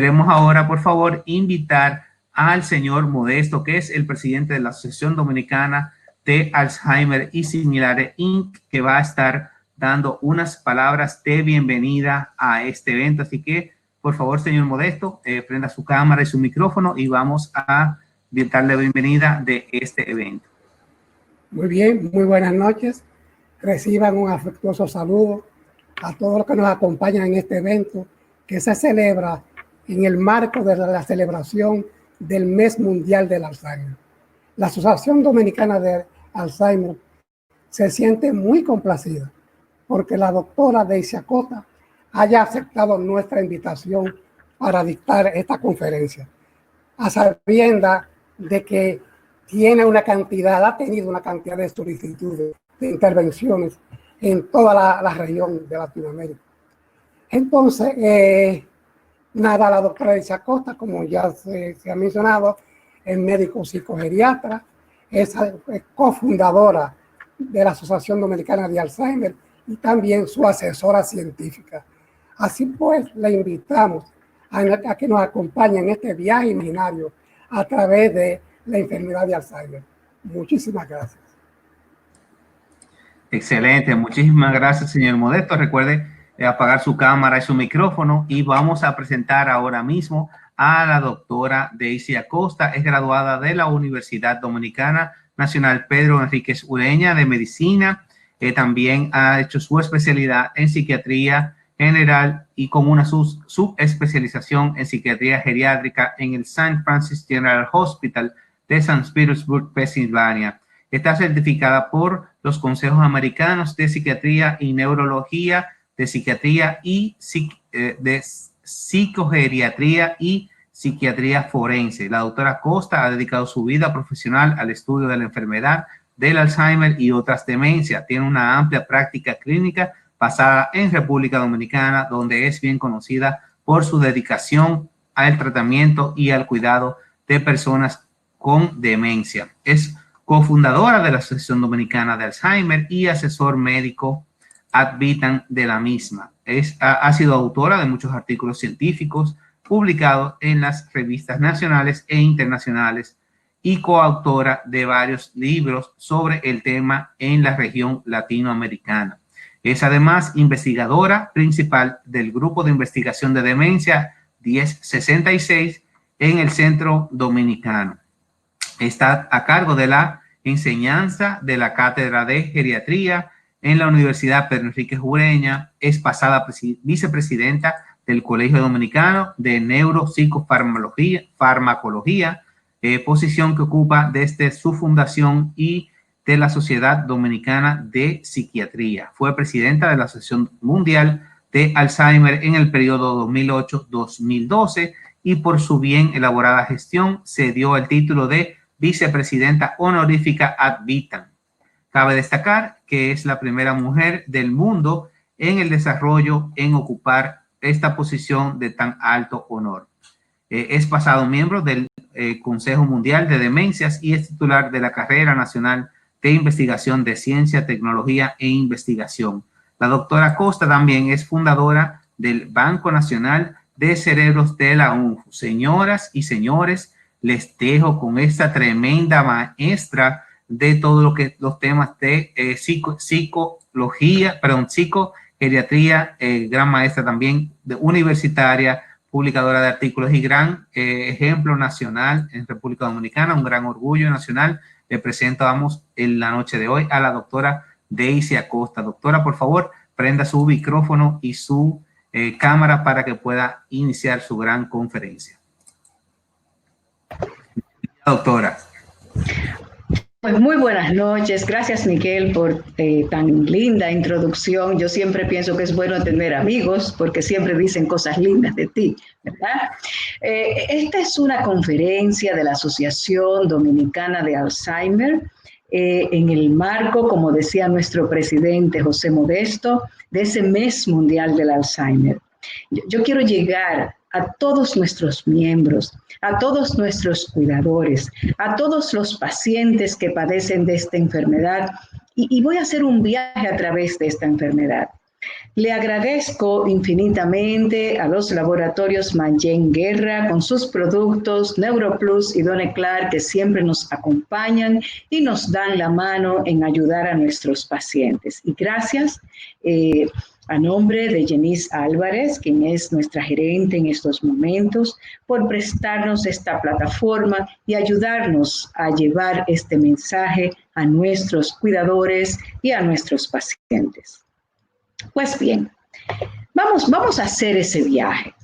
Queremos ahora, por favor, invitar al señor Modesto, que es el presidente de la Asociación Dominicana de Alzheimer y Similares, Inc., que va a estar dando unas palabras de bienvenida a este evento. Así que, por favor, señor Modesto, prenda su cámara y su micrófono y vamos a darle bienvenida de este evento. Muy bien, muy buenas noches. Reciban un afectuoso saludo a todos los que nos acompañan en este evento que se celebra en el marco de la celebración del Mes Mundial del Alzheimer. La Asociación Dominicana de Alzheimer se siente muy complacida porque la doctora Daisy Acosta haya aceptado nuestra invitación para dictar esta conferencia, a sabiendas de que ha tenido una cantidad de solicitudes, de intervenciones en toda la región de Latinoamérica. Entonces, nada, la doctora Daisy Acosta, como ya se ha mencionado, es médico psicogeriatra, es cofundadora de la Asociación Dominicana de Alzheimer y también su asesora científica. Así pues, le invitamos a que nos acompañe en este viaje imaginario a través de la enfermedad de Alzheimer. Muchísimas gracias. Excelente, muchísimas gracias, señor Modesto. Recuerde apagar su cámara y su micrófono y vamos a presentar ahora mismo a la doctora Daisy Acosta. Es graduada de la Universidad Dominicana Nacional Pedro Enríquez Ureña de Medicina. También ha hecho su especialidad en psiquiatría general y con una subespecialización en psiquiatría geriátrica en el St. Francis General Hospital de St. Petersburg, Pensilvania. Está certificada por los consejos americanos de psiquiatría y neurología, de psiquiatría y de psicogeriatría y psiquiatría forense. La doctora Costa ha dedicado su vida profesional al estudio de la enfermedad del Alzheimer y otras demencias. Tiene una amplia práctica clínica basada en República Dominicana, donde es bien conocida por su dedicación al tratamiento y al cuidado de personas con demencia. Es cofundadora de la Asociación Dominicana de Alzheimer y asesor médico ad vitam de la misma. Ha sido autora de muchos artículos científicos publicados en las revistas nacionales e internacionales y coautora de varios libros sobre el tema en la región latinoamericana. Es además investigadora principal del Grupo de Investigación de Demencia 1066 en el Centro Dominicano. Está a cargo de la enseñanza de la Cátedra de Geriatría en la Universidad Pedro Enríquez Ureña. Es pasada vicepresidenta del Colegio Dominicano de Neuropsicofarmacología, posición que ocupa desde su fundación y de la Sociedad Dominicana de Psiquiatría. Fue presidenta de la Asociación Mundial de Alzheimer en el periodo 2008-2012 y por su bien elaborada gestión se dio el título de vicepresidenta honorífica ad vitam. Cabe destacar que es la primera mujer del mundo en el desarrollo en ocupar esta posición de tan alto honor. Es pasado miembro del Consejo Mundial de Demencias y es titular de la Carrera Nacional de Investigación de Ciencia, Tecnología e Investigación. La doctora Costa también es fundadora del Banco Nacional de Cerebros de la UNFU. Señoras y señores, les dejo con esta tremenda maestra de todo lo que los temas de psicogeriatría, gran maestra también de universitaria, publicadora de artículos y gran ejemplo nacional en República Dominicana, un gran orgullo nacional. Le presentamos en la noche de hoy a la doctora Daisy Acosta. Doctora, por favor, prenda su micrófono y su cámara para que pueda iniciar su gran conferencia. Doctora. Pues muy buenas noches. Gracias, Miguel, por tan linda introducción. Yo siempre pienso que es bueno tener amigos porque siempre dicen cosas lindas de ti, ¿verdad? Esta es una conferencia de la Asociación Dominicana de Alzheimer en el marco, como decía nuestro presidente José Modesto, de ese Mes Mundial del Alzheimer. Yo quiero llegar a todos nuestros miembros, a todos nuestros cuidadores, a todos los pacientes que padecen de esta enfermedad y voy a hacer un viaje a través de esta enfermedad. Le agradezco infinitamente a los laboratorios Mayen Guerra con sus productos NeuroPlus y Doneclar, que siempre nos acompañan y nos dan la mano en ayudar a nuestros pacientes. Y gracias a nombre de Jenice Álvarez, quien es nuestra gerente en estos momentos, por prestarnos esta plataforma y ayudarnos a llevar este mensaje a nuestros cuidadores y a nuestros pacientes. Pues bien, vamos a hacer ese viaje.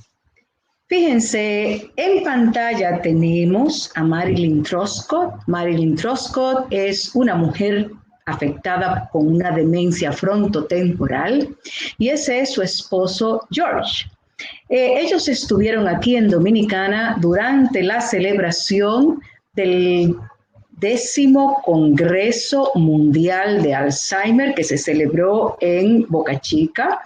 Fíjense, en pantalla tenemos a Marilyn Truscott. Marilyn Truscott es una mujer afectada con una demencia frontotemporal y ese es su esposo George. Ellos estuvieron aquí en Dominicana durante la celebración del 10º Congreso Mundial de Alzheimer que se celebró en Boca Chica,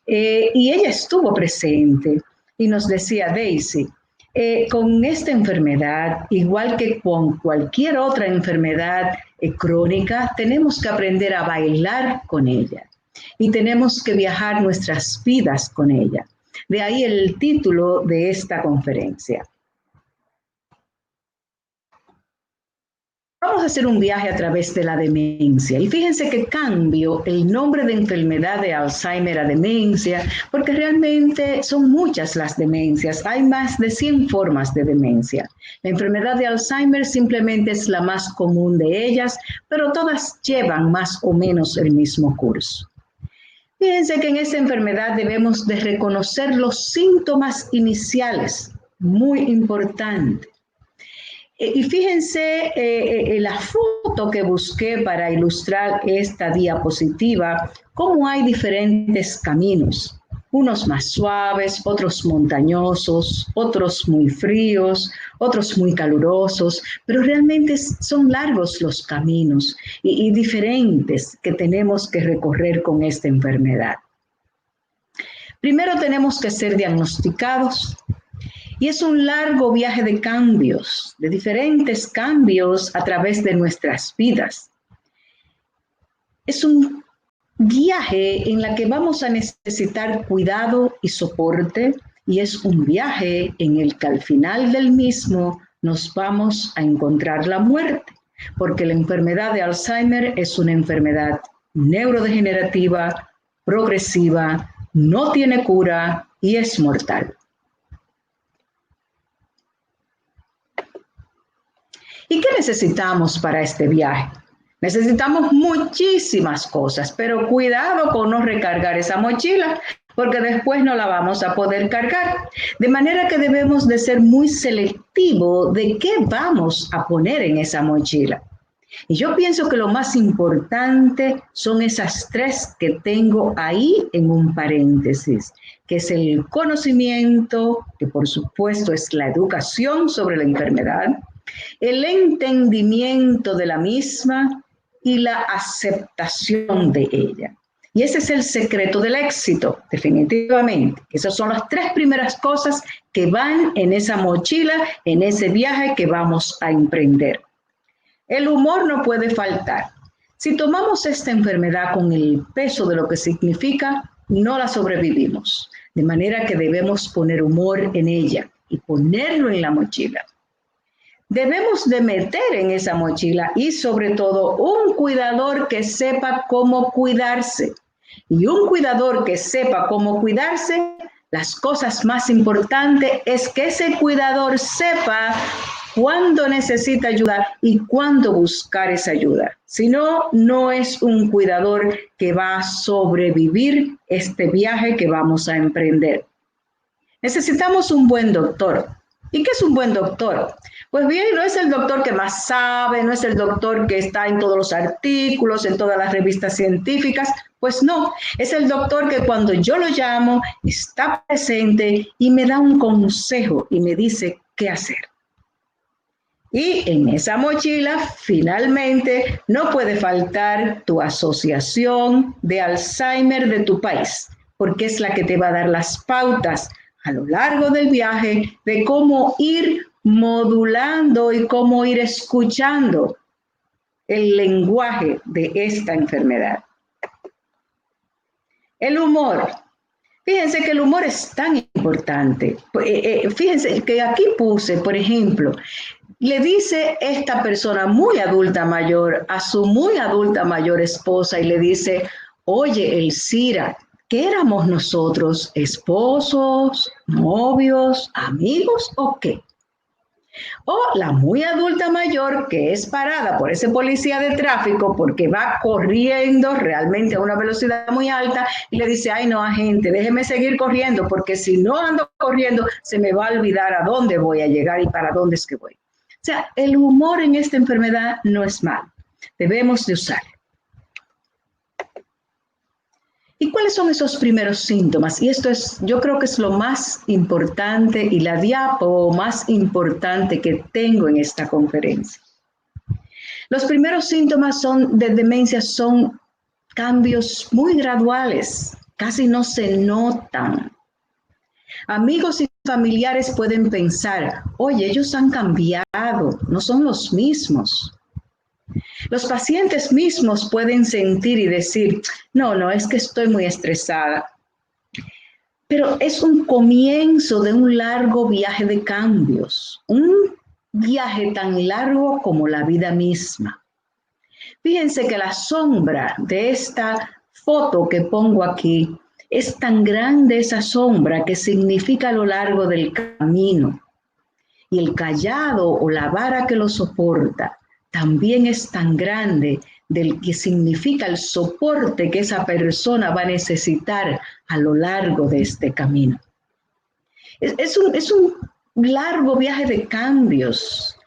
y ella estuvo presente y nos decía: Daisy, con esta enfermedad, igual que con cualquier otra enfermedad crónica, tenemos que aprender a bailar con ella y tenemos que viajar nuestras vidas con ella. De ahí el título de esta conferencia. Vamos a hacer un viaje a través de la demencia y fíjense que cambio el nombre de enfermedad de Alzheimer a demencia porque realmente son muchas las demencias, hay más de 100 formas de demencia. La enfermedad de Alzheimer simplemente es la más común de ellas, pero todas llevan más o menos el mismo curso. Fíjense que en esta enfermedad debemos de reconocer los síntomas iniciales, muy importante. Y fíjense la foto que busqué para ilustrar esta diapositiva, cómo hay diferentes caminos, unos más suaves, otros montañosos, otros muy fríos, otros muy calurosos, pero realmente son largos los caminos y diferentes que tenemos que recorrer con esta enfermedad. Primero tenemos que ser diagnosticados. Y es un largo viaje de cambios, de diferentes cambios a través de nuestras vidas. Es un viaje en el que vamos a necesitar cuidado y soporte, y es un viaje en el que al final del mismo nos vamos a encontrar la muerte, porque la enfermedad de Alzheimer es una enfermedad neurodegenerativa, progresiva, no tiene cura y es mortal. ¿Y qué necesitamos para este viaje? Necesitamos muchísimas cosas, pero cuidado con no recargar esa mochila, porque después no la vamos a poder cargar. De manera que debemos de ser muy selectivos de qué vamos a poner en esa mochila. Y yo pienso que lo más importante son esas 3 que tengo ahí en un paréntesis, que es el conocimiento, que por supuesto es la educación sobre la enfermedad, el entendimiento de la misma y la aceptación de ella. Y ese es el secreto del éxito, definitivamente. Esas son las 3 primeras cosas que van en esa mochila, en ese viaje que vamos a emprender. El humor no puede faltar. Si tomamos esta enfermedad con el peso de lo que significa, no la sobrevivimos. De manera que debemos poner humor en ella y ponerlo en la mochila. Debemos de meter en esa mochila y sobre todo un cuidador que sepa cómo cuidarse. Y un cuidador que sepa cómo cuidarse, las cosas más importantes es que ese cuidador sepa cuándo necesita ayuda y cuándo buscar esa ayuda. Si no, no es un cuidador que va a sobrevivir este viaje que vamos a emprender. Necesitamos un buen doctor. ¿Y qué es un buen doctor? Pues bien, no es el doctor que más sabe, no es el doctor que está en todos los artículos, en todas las revistas científicas, pues no, es el doctor que cuando yo lo llamo está presente y me da un consejo y me dice qué hacer. Y en esa mochila, finalmente, no puede faltar tu asociación de Alzheimer de tu país, porque es la que te va a dar las pautas a lo largo del viaje de cómo ir modulando y cómo ir escuchando el lenguaje de esta enfermedad. El humor. Fíjense que el humor es tan importante. Fíjense que aquí puse, por ejemplo, le dice esta persona muy adulta mayor a su muy adulta mayor esposa y le dice, oye, Elcira, ¿qué éramos nosotros? ¿Esposos, novios, amigos o qué? O la muy adulta mayor que es parada por ese policía de tráfico porque va corriendo realmente a una velocidad muy alta y le dice, ay no, agente, déjeme seguir corriendo porque si no ando corriendo se me va a olvidar a dónde voy a llegar y para dónde es que voy. O sea, el humor en esta enfermedad no es malo, debemos de usarlo. ¿Y cuáles son esos primeros síntomas? Y esto es, yo creo que es lo más importante y la diapo más importante que tengo en esta conferencia. Los primeros síntomas de demencia son cambios muy graduales, casi no se notan. Amigos y familiares pueden pensar, oye, ellos han cambiado, no son los mismos. Los pacientes mismos pueden sentir y decir, no, es que estoy muy estresada. Pero es un comienzo de un largo viaje de cambios, un viaje tan largo como la vida misma. Fíjense que la sombra de esta foto que pongo aquí es tan grande esa sombra que significa a lo largo del camino. Y el cayado o la vara que lo soporta también es tan grande del que significa el soporte que esa persona va a necesitar a lo largo de este camino. Es un largo viaje de cambios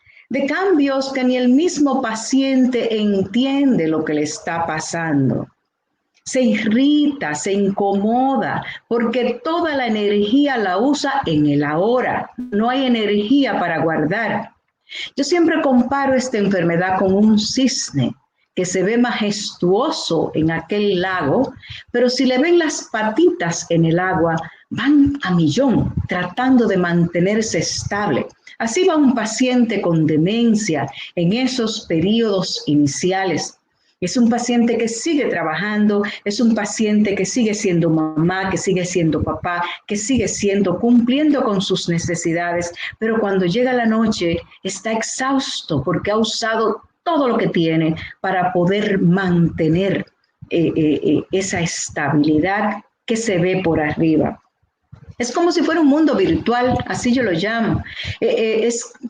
que ni el mismo paciente entiende lo que le está pasando. Se irrita, se incomoda, porque toda la energía la usa en el ahora. No hay energía para guardar. Yo siempre comparo esta enfermedad con un cisne que se ve majestuoso en aquel lago, pero si le ven las patitas en el agua, van a millón tratando de mantenerse estable. Así va un paciente con demencia en esos periodos iniciales. Es un paciente que sigue trabajando, es un paciente que sigue siendo mamá, que sigue siendo papá, que sigue cumpliendo con sus necesidades, pero cuando llega la noche está exhausto porque ha usado todo lo que tiene para poder mantener esa estabilidad que se ve por arriba. Es como si fuera un mundo virtual, así yo lo llamo.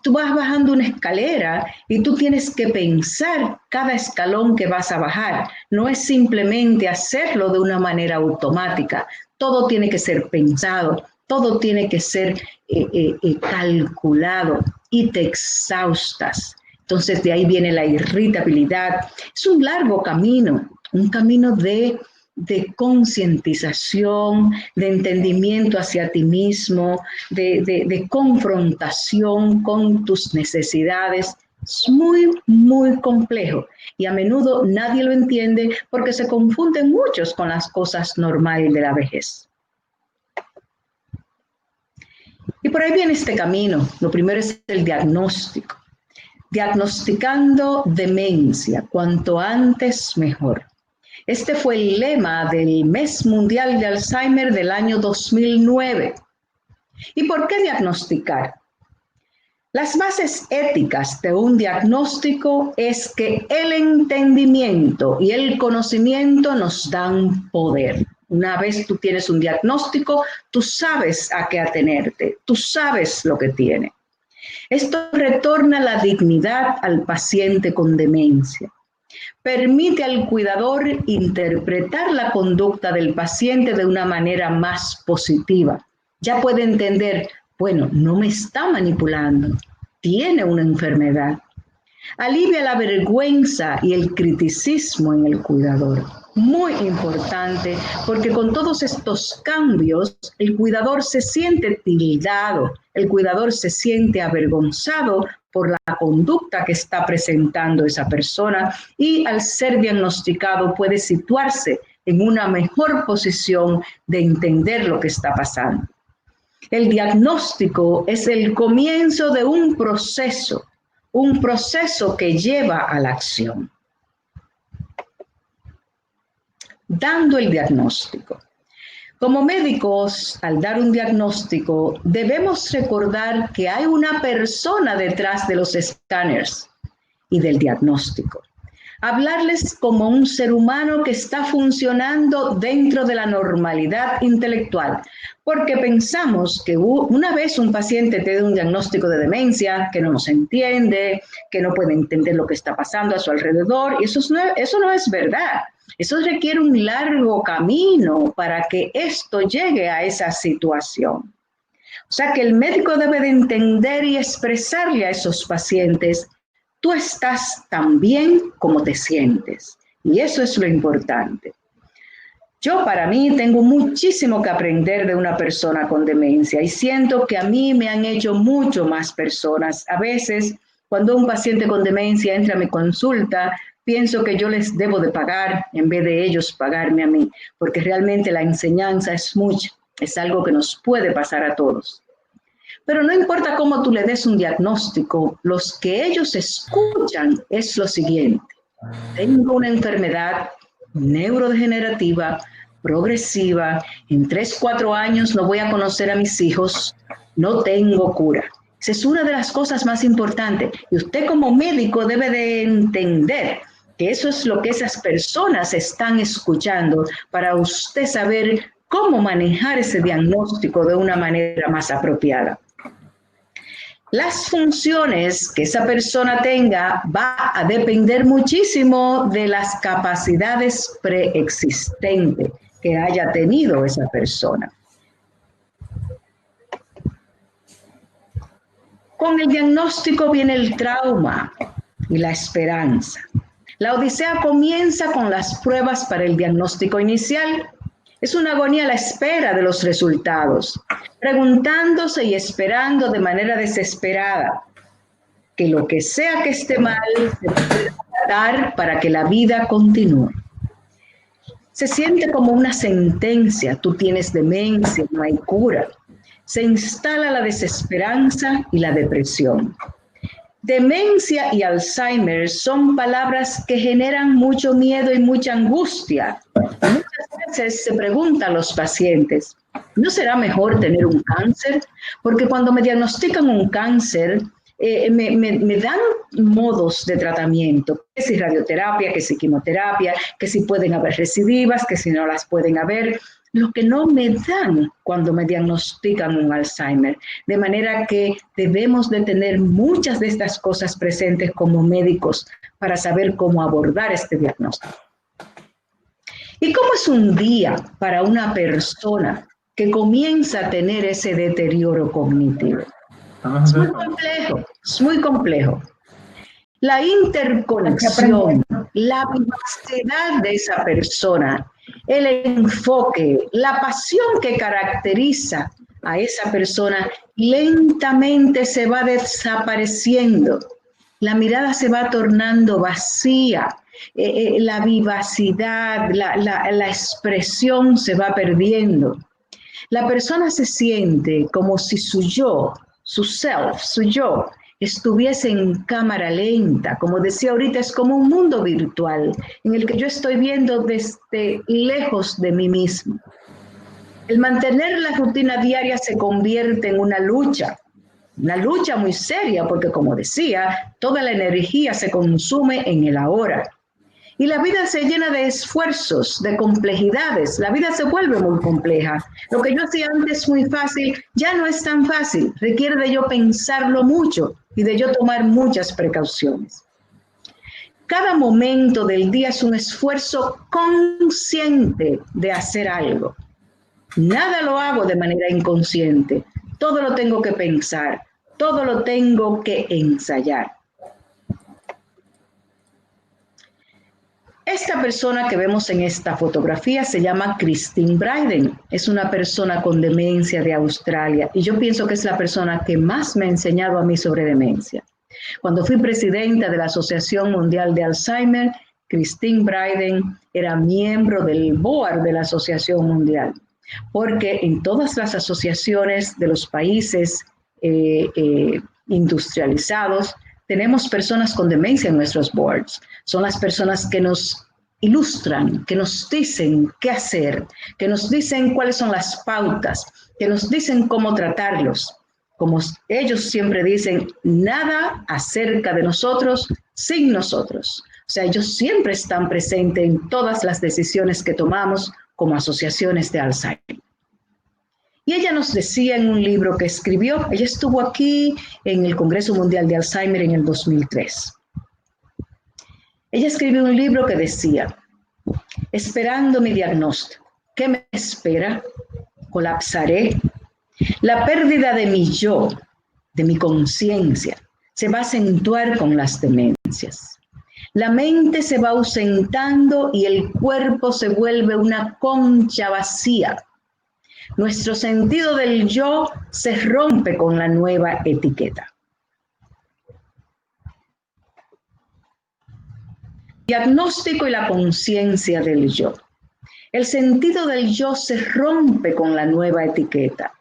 Tú vas bajando una escalera y tú tienes que pensar cada escalón que vas a bajar. No es simplemente hacerlo de una manera automática. Todo tiene que ser pensado, todo tiene que ser calculado y te exhaustas. Entonces de ahí viene la irritabilidad. Es un largo camino, un camino de concientización, de entendimiento hacia ti mismo, de confrontación con tus necesidades. Es muy, muy complejo y a menudo nadie lo entiende porque se confunden muchos con las cosas normales de la vejez. Y por ahí viene este camino. Lo primero es el diagnóstico. Diagnosticando demencia, cuanto antes mejor. Este fue el lema del Mes Mundial de Alzheimer del año 2009. ¿Y por qué diagnosticar? Las bases éticas de un diagnóstico es que el entendimiento y el conocimiento nos dan poder. Una vez tú tienes un diagnóstico, tú sabes a qué atenerte, tú sabes lo que tiene. Esto retorna la dignidad al paciente con demencia. Permite al cuidador interpretar la conducta del paciente de una manera más positiva. Ya puede entender, bueno, no me está manipulando, tiene una enfermedad. Alivia la vergüenza y el criticismo en el cuidador. Muy importante, porque con todos estos cambios, el cuidador se siente tildado, el cuidador se siente avergonzado por la conducta que está presentando esa persona y al ser diagnosticado puede situarse en una mejor posición de entender lo que está pasando. El diagnóstico es el comienzo de un proceso que lleva a la acción. Dando el diagnóstico. Como médicos, al dar un diagnóstico, debemos recordar que hay una persona detrás de los escáneres y del diagnóstico. Hablarles como un ser humano que está funcionando dentro de la normalidad intelectual, porque pensamos que una vez un paciente te da un diagnóstico de demencia, que no nos entiende, que no puede entender lo que está pasando a su alrededor, y eso no es verdad. Eso requiere un largo camino para que esto llegue a esa situación. O sea que el médico debe de entender y expresarle a esos pacientes: tú estás tan bien como te sientes. Y eso es lo importante. Yo, para mí, tengo muchísimo que aprender de una persona con demencia y siento que a mí me han hecho mucho más personas. A veces, cuando un paciente con demencia entra a mi consulta, pienso que yo les debo de pagar en vez de ellos pagarme a mí, porque realmente la enseñanza es mucha, es algo que nos puede pasar a todos. Pero no importa cómo tú le des un diagnóstico, los que ellos escuchan es lo siguiente: tengo una enfermedad neurodegenerativa, progresiva, en 3-4 años no voy a conocer a mis hijos, no tengo cura. Esa es una de las cosas más importantes. Y usted como médico debe de entender que eso es lo que esas personas están escuchando para usted saber cómo manejar ese diagnóstico de una manera más apropiada. Las funciones que esa persona tenga va a depender muchísimo de las capacidades preexistentes que haya tenido esa persona. Con el diagnóstico viene el trauma y la esperanza. La odisea comienza con las pruebas para el diagnóstico inicial. Es una agonía a la espera de los resultados, preguntándose y esperando de manera desesperada que lo que sea que esté mal se pueda tratar para que la vida continúe. Se siente como una sentencia: tú tienes demencia, no hay cura. Se instala la desesperanza y la depresión. Demencia y Alzheimer son palabras que generan mucho miedo y mucha angustia. Muchas veces se preguntan los pacientes: ¿no será mejor tener un cáncer? Porque cuando me diagnostican un cáncer, me dan modos de tratamiento, que si radioterapia, que si quimioterapia, que si pueden haber recidivas, que si no las pueden haber. Lo que no me dan cuando me diagnostican un Alzheimer. De manera que debemos de tener muchas de estas cosas presentes como médicos para saber cómo abordar este diagnóstico. ¿Y cómo es un día para una persona que comienza a tener ese deterioro cognitivo? Es muy complejo, es muy complejo. La interconexión, la vivacidad de esa persona, el enfoque, la pasión que caracteriza a esa persona lentamente se va desapareciendo. La mirada se va tornando vacía, la vivacidad, la expresión se va perdiendo. La persona se siente como si su yo, su self, su yo, estuviese en cámara lenta. Como decía ahorita, es como un mundo virtual en el que yo estoy viendo desde lejos de mí mismo. El mantener la rutina diaria se convierte en una lucha muy seria, porque como decía, toda la energía se consume en el ahora. Y la vida se llena de esfuerzos, de complejidades. La vida se vuelve muy compleja. Lo que yo hacía antes muy fácil, ya no es tan fácil. Requiere de yo pensarlo mucho y de yo tomar muchas precauciones. Cada momento del día es un esfuerzo consciente de hacer algo. Nada lo hago de manera inconsciente. Todo lo tengo que pensar. Todo lo tengo que ensayar. Esta persona que vemos en esta fotografía se llama Christine Bryden. Es una persona con demencia de Australia y yo pienso que es la persona que más me ha enseñado a mí sobre demencia. Cuando fui presidenta de la Asociación Mundial de Alzheimer, Christine Bryden era miembro del board de la Asociación Mundial, porque en todas las asociaciones de los países industrializados tenemos personas con demencia en nuestros boards. Son las personas que nos ilustran, que nos dicen qué hacer, que nos dicen cuáles son las pautas, que nos dicen cómo tratarlos. Como ellos siempre dicen, nada acerca de nosotros sin nosotros. O sea, ellos siempre están presentes en todas las decisiones que tomamos como asociaciones de Alzheimer. Y ella nos decía en un libro que escribió, ella estuvo aquí en el Congreso Mundial de Alzheimer en el 2003. Ella escribió un libro que decía, esperando mi diagnóstico, ¿qué me espera? Colapsaré. La pérdida de mi yo, de mi conciencia, se va a acentuar con las demencias. La mente se va ausentando y el cuerpo se vuelve una concha vacía. Nuestro sentido del yo se rompe con la nueva etiqueta. Diagnóstico y la conciencia del yo. El sentido del yo se rompe con la nueva etiqueta.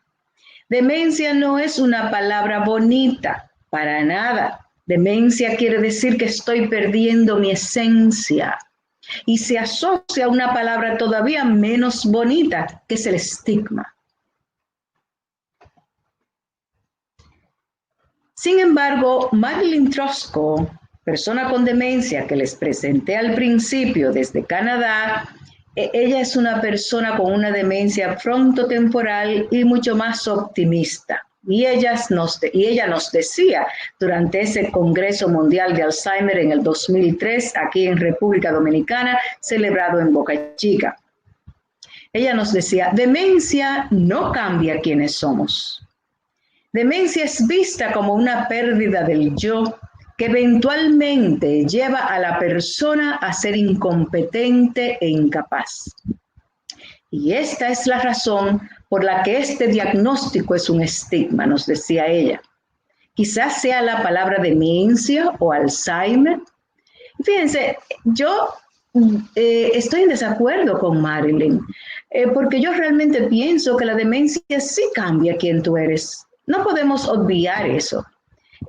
Demencia no es una palabra bonita, para nada. Demencia quiere decir que estoy perdiendo mi esencia. Y se asocia a una palabra todavía menos bonita, que es el estigma. Sin embargo, Marilyn Trosco, persona con demencia que les presenté al principio desde Canadá, ella es una persona con una demencia frontotemporal y mucho más optimista. Y ella nos decía durante ese Congreso Mundial de Alzheimer en el 2003, aquí en República Dominicana, celebrado en Boca Chica. Ella nos decía, demencia no cambia quiénes somos. Demencia es vista como una pérdida del yo que eventualmente lleva a la persona a ser incompetente e incapaz. Y esta es la razón por la que este diagnóstico es un estigma, nos decía ella. Quizás sea la palabra demencia o Alzheimer. Fíjense, yo estoy en desacuerdo con Marilyn, porque yo realmente pienso que la demencia sí cambia quién tú eres. No podemos obviar eso.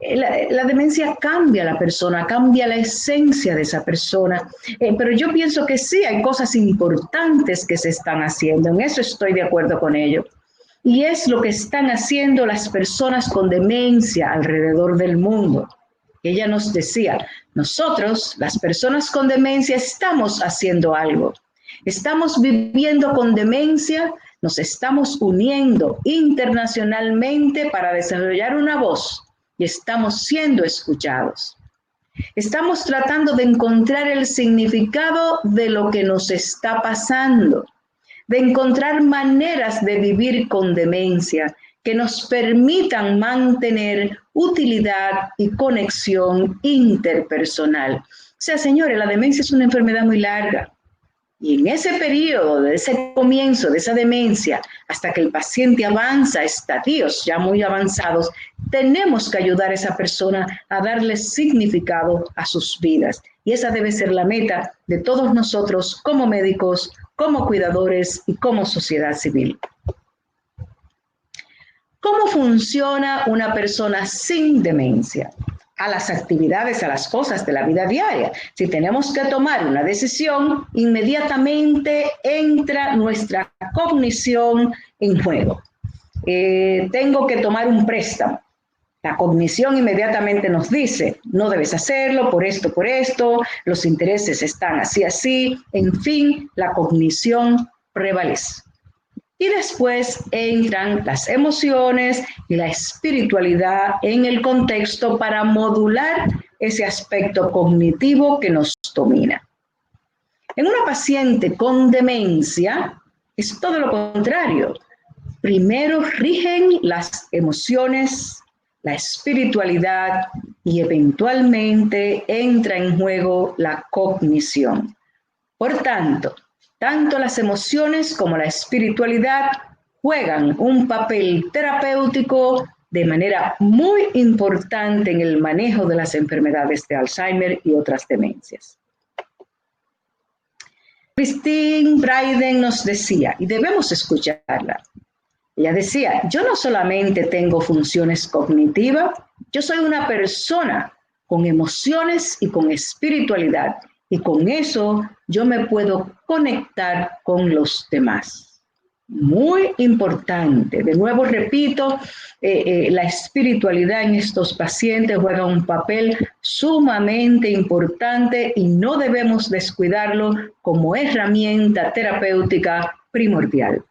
La demencia cambia a la persona, cambia la esencia de esa persona, pero yo pienso que sí hay cosas importantes que se están haciendo, en eso estoy de acuerdo con ello. Y es lo que están haciendo las personas con demencia alrededor del mundo. Ella nos decía, nosotros, las personas con demencia, estamos haciendo algo. Estamos viviendo con demencia, nos estamos uniendo internacionalmente para desarrollar una voz y estamos siendo escuchados. Estamos tratando de encontrar el significado de lo que nos está pasando, de encontrar maneras de vivir con demencia que nos permitan mantener utilidad y conexión interpersonal. O sea, señores, la demencia es una enfermedad muy larga. Y en ese periodo, de ese comienzo de esa demencia, hasta que el paciente avanza a estadios ya muy avanzados, tenemos que ayudar a esa persona a darle significado a sus vidas. Y esa debe ser la meta de todos nosotros como médicos, como cuidadores y como sociedad civil. ¿Cómo funciona una persona sin demencia? A las actividades, a las cosas de la vida diaria. Si tenemos que tomar una decisión, inmediatamente entra nuestra cognición en juego. Tengo que tomar un préstamo. La cognición inmediatamente nos dice, no debes hacerlo por esto, los intereses están así, en fin, la cognición prevalece. Y después entran las emociones y la espiritualidad en el contexto para modular ese aspecto cognitivo que nos domina. En una paciente con demencia es todo lo contrario. Primero rigen las emociones, la espiritualidad y eventualmente entra en juego la cognición. Por tanto las emociones como la espiritualidad juegan un papel terapéutico de manera muy importante en el manejo de las enfermedades de Alzheimer y otras demencias. Christine Bryden nos decía, y debemos escucharla, ella decía, yo no solamente tengo funciones cognitivas, yo soy una persona con emociones y con espiritualidad. Y con eso yo me puedo conectar con los demás. Muy importante. De nuevo repito, la espiritualidad en estos pacientes juega un papel sumamente importante y no debemos descuidarlo como herramienta terapéutica primordial.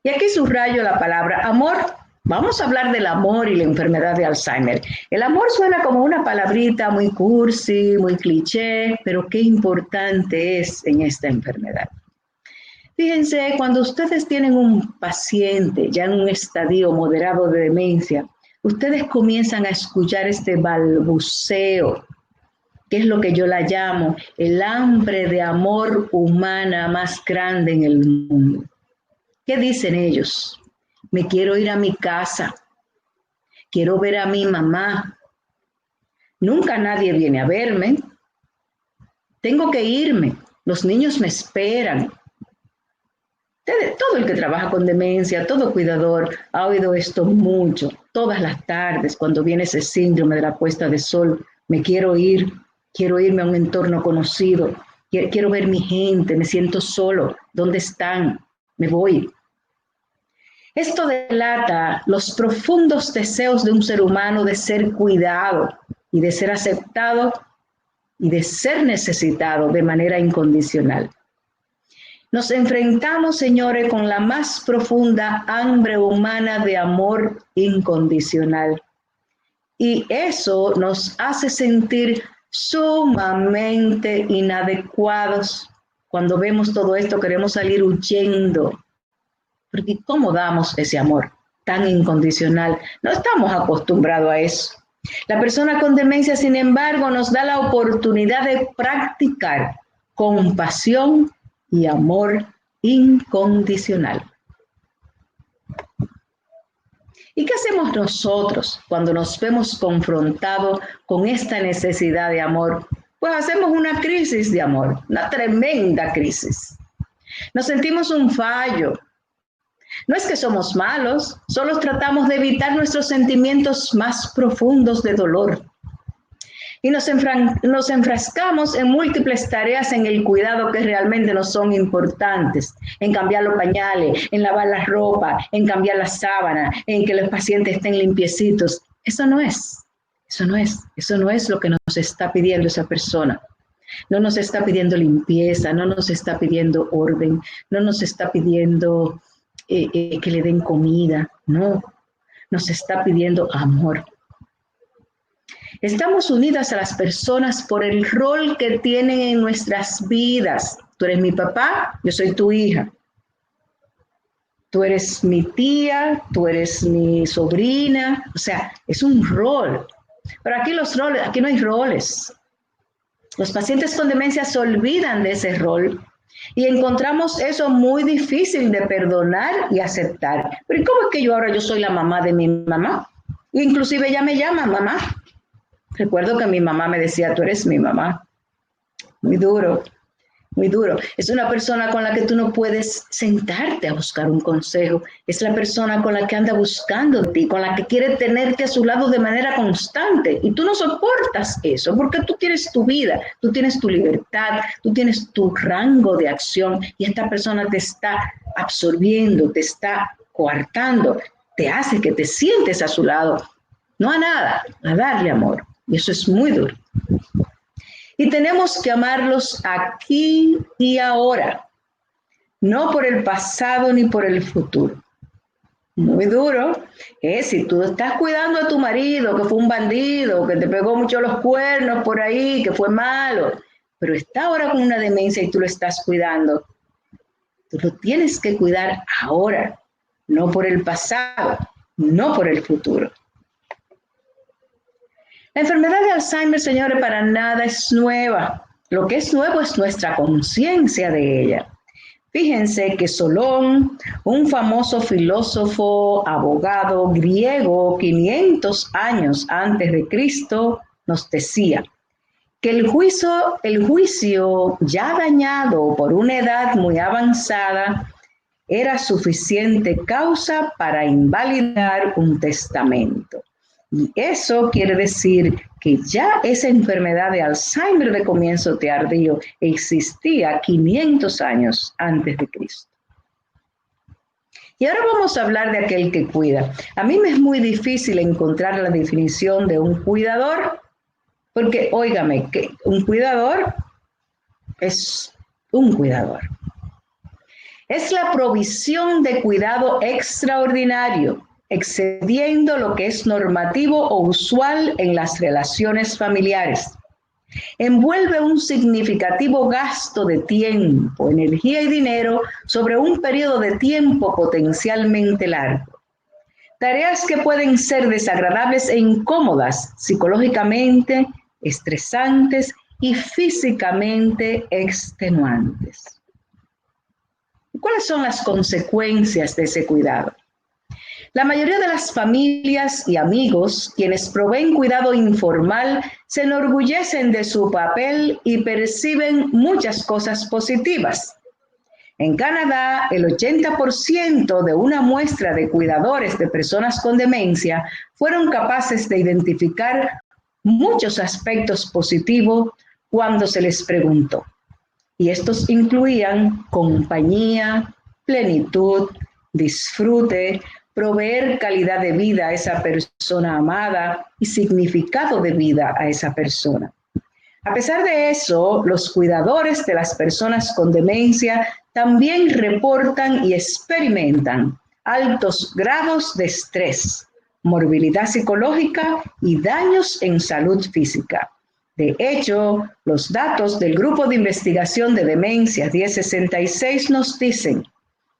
Y aquí subrayo la palabra amor. Vamos a hablar del amor y la enfermedad de Alzheimer. El amor suena como una palabrita muy cursi, muy cliché, pero qué importante es en esta enfermedad. Fíjense, cuando ustedes tienen un paciente ya en un estadio moderado de demencia, ustedes comienzan a escuchar este balbuceo, que es lo que yo la llamo el hambre de amor humana más grande en el mundo. ¿Qué dicen ellos? Me quiero ir a mi casa, quiero ver a mi mamá. Nunca nadie viene a verme. Tengo que irme, los niños me esperan. Todo el que trabaja con demencia, todo cuidador, ha oído esto mucho, todas las tardes, cuando viene ese síndrome de la puesta de sol. Me quiero ir, quiero irme a un entorno conocido, quiero ver mi gente, me siento solo. ¿Dónde están? Me voy. Esto delata los profundos deseos de un ser humano de ser cuidado y de ser aceptado y de ser necesitado de manera incondicional. Nos enfrentamos, señores, con la más profunda hambre humana de amor incondicional. Y eso nos hace sentir sumamente inadecuados. Cuando vemos todo esto, queremos salir huyendo. Porque ¿cómo damos ese amor tan incondicional? No estamos acostumbrados a eso. La persona con demencia, sin embargo, nos da la oportunidad de practicar compasión y amor incondicional. ¿Y qué hacemos nosotros cuando nos vemos confrontados con esta necesidad de amor? Pues hacemos una crisis de amor, una tremenda crisis. Nos sentimos un fallo. No es que somos malos, solo tratamos de evitar nuestros sentimientos más profundos de dolor. Y nos enfrascamos en múltiples tareas en el cuidado que realmente no son importantes, en cambiar los pañales, en lavar la ropa, en cambiar la sábana, en que los pacientes estén limpiecitos. Eso no es lo que nos está pidiendo esa persona. No nos está pidiendo limpieza, no nos está pidiendo orden, no nos está pidiendo que le den comida, no, nos está pidiendo amor. Estamos unidas a las personas por el rol que tienen en nuestras vidas. Tú eres mi papá, yo soy tu hija. Tú eres mi tía, tú eres mi sobrina. O sea, es un rol. Pero aquí no hay roles. Los pacientes con demencia se olvidan de ese rol y encontramos eso muy difícil de perdonar y aceptar. Pero ¿y cómo es que yo soy la mamá de mi mamá? Inclusive ella me llama mamá. Recuerdo que mi mamá me decía, tú eres mi mamá. Muy duro, muy duro. Es una persona con la que tú no puedes sentarte a buscar un consejo. Es la persona con la que anda buscando de ti, con la que quiere tenerte a su lado de manera constante. Y tú no soportas eso porque tú tienes tu vida, tú tienes tu libertad, tú tienes tu rango de acción y esta persona te está absorbiendo, te está coartando, te hace que te sientes a su lado. No a nada, a darle amor. Y eso es muy duro. Y tenemos que amarlos aquí y ahora, no por el pasado ni por el futuro. Muy duro. Si tú estás cuidando a tu marido, que fue un bandido, que te pegó mucho los cuernos por ahí, que fue malo, pero está ahora con una demencia y tú lo estás cuidando, tú lo tienes que cuidar ahora, no por el pasado, no por el futuro. La enfermedad de Alzheimer, señores, para nada es nueva. Lo que es nuevo es nuestra conciencia de ella. Fíjense que Solón, un famoso filósofo, abogado griego, 500 años antes de Cristo, nos decía que el juicio ya dañado por una edad muy avanzada era suficiente causa para invalidar un testamento. Y eso quiere decir que ya esa enfermedad de Alzheimer de comienzo tardío existía 500 años antes de Cristo. Y ahora vamos a hablar de aquel que cuida. A mí me es muy difícil encontrar la definición de un cuidador, porque, óigame, que un cuidador es un cuidador. Es la provisión de cuidado extraordinario, excediendo lo que es normativo o usual en las relaciones familiares. Envuelve un significativo gasto de tiempo, energía y dinero sobre un periodo de tiempo potencialmente largo. Tareas que pueden ser desagradables e incómodas psicológicamente, estresantes y físicamente extenuantes. ¿Cuáles son las consecuencias de ese cuidado? La mayoría de las familias y amigos, quienes proveen cuidado informal, se enorgullecen de su papel y perciben muchas cosas positivas. En Canadá, el 80% de una muestra de cuidadores de personas con demencia fueron capaces de identificar muchos aspectos positivos cuando se les preguntó. Y estos incluían compañía, plenitud, disfrute, proveer calidad de vida a esa persona amada y significado de vida a esa persona. A pesar de eso, los cuidadores de las personas con demencia también reportan y experimentan altos grados de estrés, morbilidad psicológica y daños en salud física. De hecho, los datos del Grupo de Investigación de Demencia 1066 nos dicen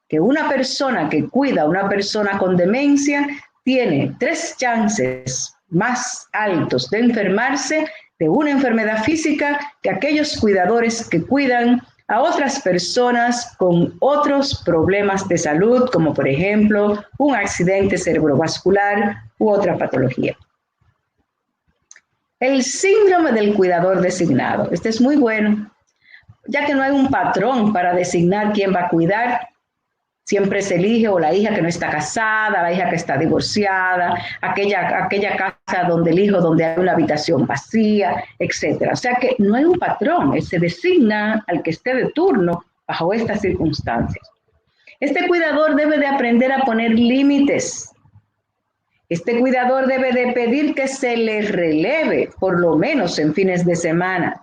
que una persona que cuida a una persona con demencia tiene 3 chances más altos de enfermarse de una enfermedad física que aquellos cuidadores que cuidan a otras personas con otros problemas de salud, como por ejemplo un accidente cerebrovascular u otra patología. El síndrome del cuidador designado. Este es muy bueno, ya que no hay un patrón para designar quién va a cuidar. Siempre se elige o la hija que no está casada, la hija que está divorciada, aquella casa donde el hijo, donde hay una habitación vacía, etc. O sea que no hay un patrón, se designa al que esté de turno bajo estas circunstancias. Este cuidador debe de aprender a poner límites. Este cuidador debe de pedir que se le releve, por lo menos en fines de semana.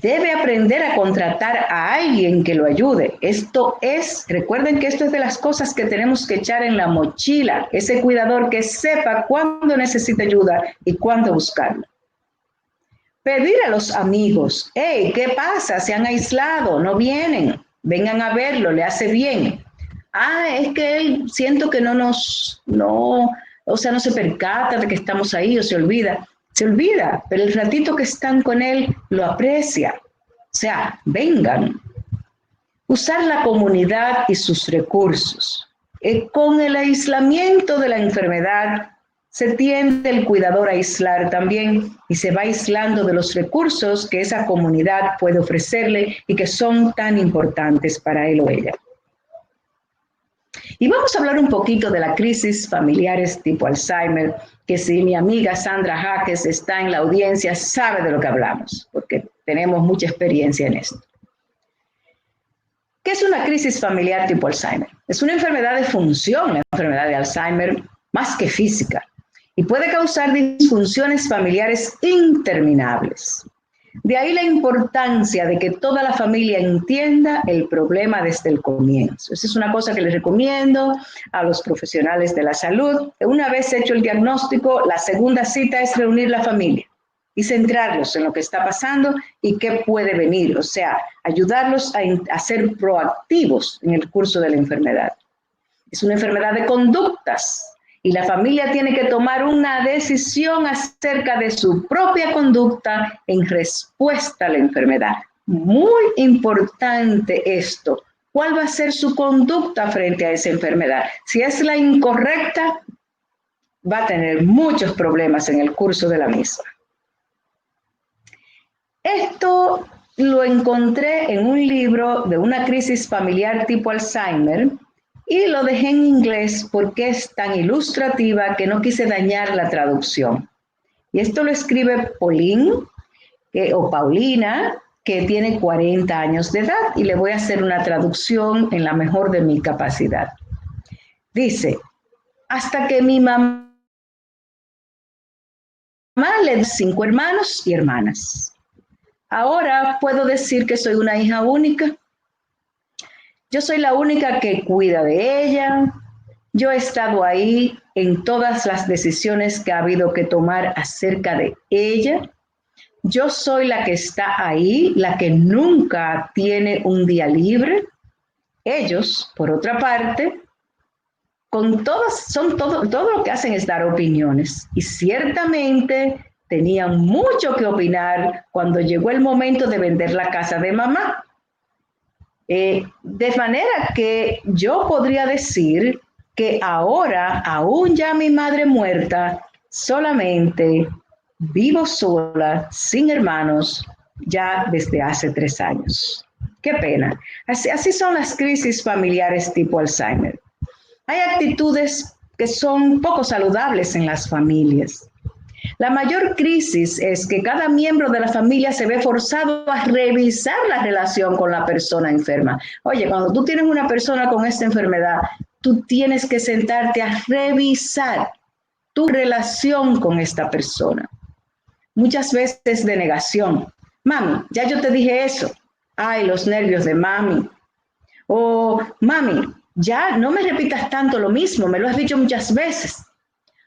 Debe aprender a contratar a alguien que lo ayude. Recuerden que esto es de las cosas que tenemos que echar en la mochila. Ese cuidador que sepa cuándo necesita ayuda y cuándo buscarla. Pedir a los amigos, hey, ¿qué pasa? Se han aislado, no vienen, vengan a verlo, le hace bien. Es que él siento que no se percata de que estamos ahí o se olvida. Se olvida, pero el ratito que están con él lo aprecia. O sea, vengan. Usar la comunidad y sus recursos. Con el aislamiento de la enfermedad, se tiende el cuidador a aislar también y se va aislando de los recursos que esa comunidad puede ofrecerle y que son tan importantes para él o ella. Y vamos a hablar un poquito de la crisis familiares tipo Alzheimer, que si mi amiga Sandra Jaques está en la audiencia, sabe de lo que hablamos, porque tenemos mucha experiencia en esto. ¿Qué es una crisis familiar tipo Alzheimer? Es una enfermedad de función, la enfermedad de Alzheimer, más que física, y puede causar disfunciones familiares interminables. De ahí la importancia de que toda la familia entienda el problema desde el comienzo. Esa es una cosa que les recomiendo a los profesionales de la salud. Una vez hecho el diagnóstico, la segunda cita es reunir la familia y centrarlos en lo que está pasando y qué puede venir. O sea, ayudarlos a ser proactivos en el curso de la enfermedad. Es una enfermedad de conductas. Y la familia tiene que tomar una decisión acerca de su propia conducta en respuesta a la enfermedad. Muy importante esto. ¿Cuál va a ser su conducta frente a esa enfermedad? Si es la incorrecta, va a tener muchos problemas en el curso de la misma. Esto lo encontré en un libro de una crisis familiar tipo Alzheimer y lo dejé en inglés porque es tan ilustrativa que no quise dañar la traducción. Y esto lo escribe Paulina, que tiene 40 años de edad, y le voy a hacer una traducción en la mejor de mi capacidad. Dice, hasta que mi mamá le dio 5 hermanos y hermanas. Ahora puedo decir que soy una hija única. Yo soy la única que cuida de ella. Yo he estado ahí en todas las decisiones que ha habido que tomar acerca de ella. Yo soy la que está ahí, la que nunca tiene un día libre. Ellos, por otra parte, todo lo que hacen es dar opiniones. Y ciertamente tenían mucho que opinar cuando llegó el momento de vender la casa de mamá. De manera que yo podría decir que ahora, aún ya mi madre muerta, solamente vivo sola, sin hermanos, ya desde hace 3 años. Qué pena. Así son las crisis familiares tipo Alzheimer. Hay actitudes que son poco saludables en las familias. La mayor crisis es que cada miembro de la familia se ve forzado a revisar la relación con la persona enferma. Oye, cuando tú tienes una persona con esta enfermedad, tú tienes que sentarte a revisar tu relación con esta persona. Muchas veces de negación. Mami, ya yo te dije eso. Ay, los nervios de mami. O mami, ya no me repitas tanto lo mismo, me lo has dicho muchas veces.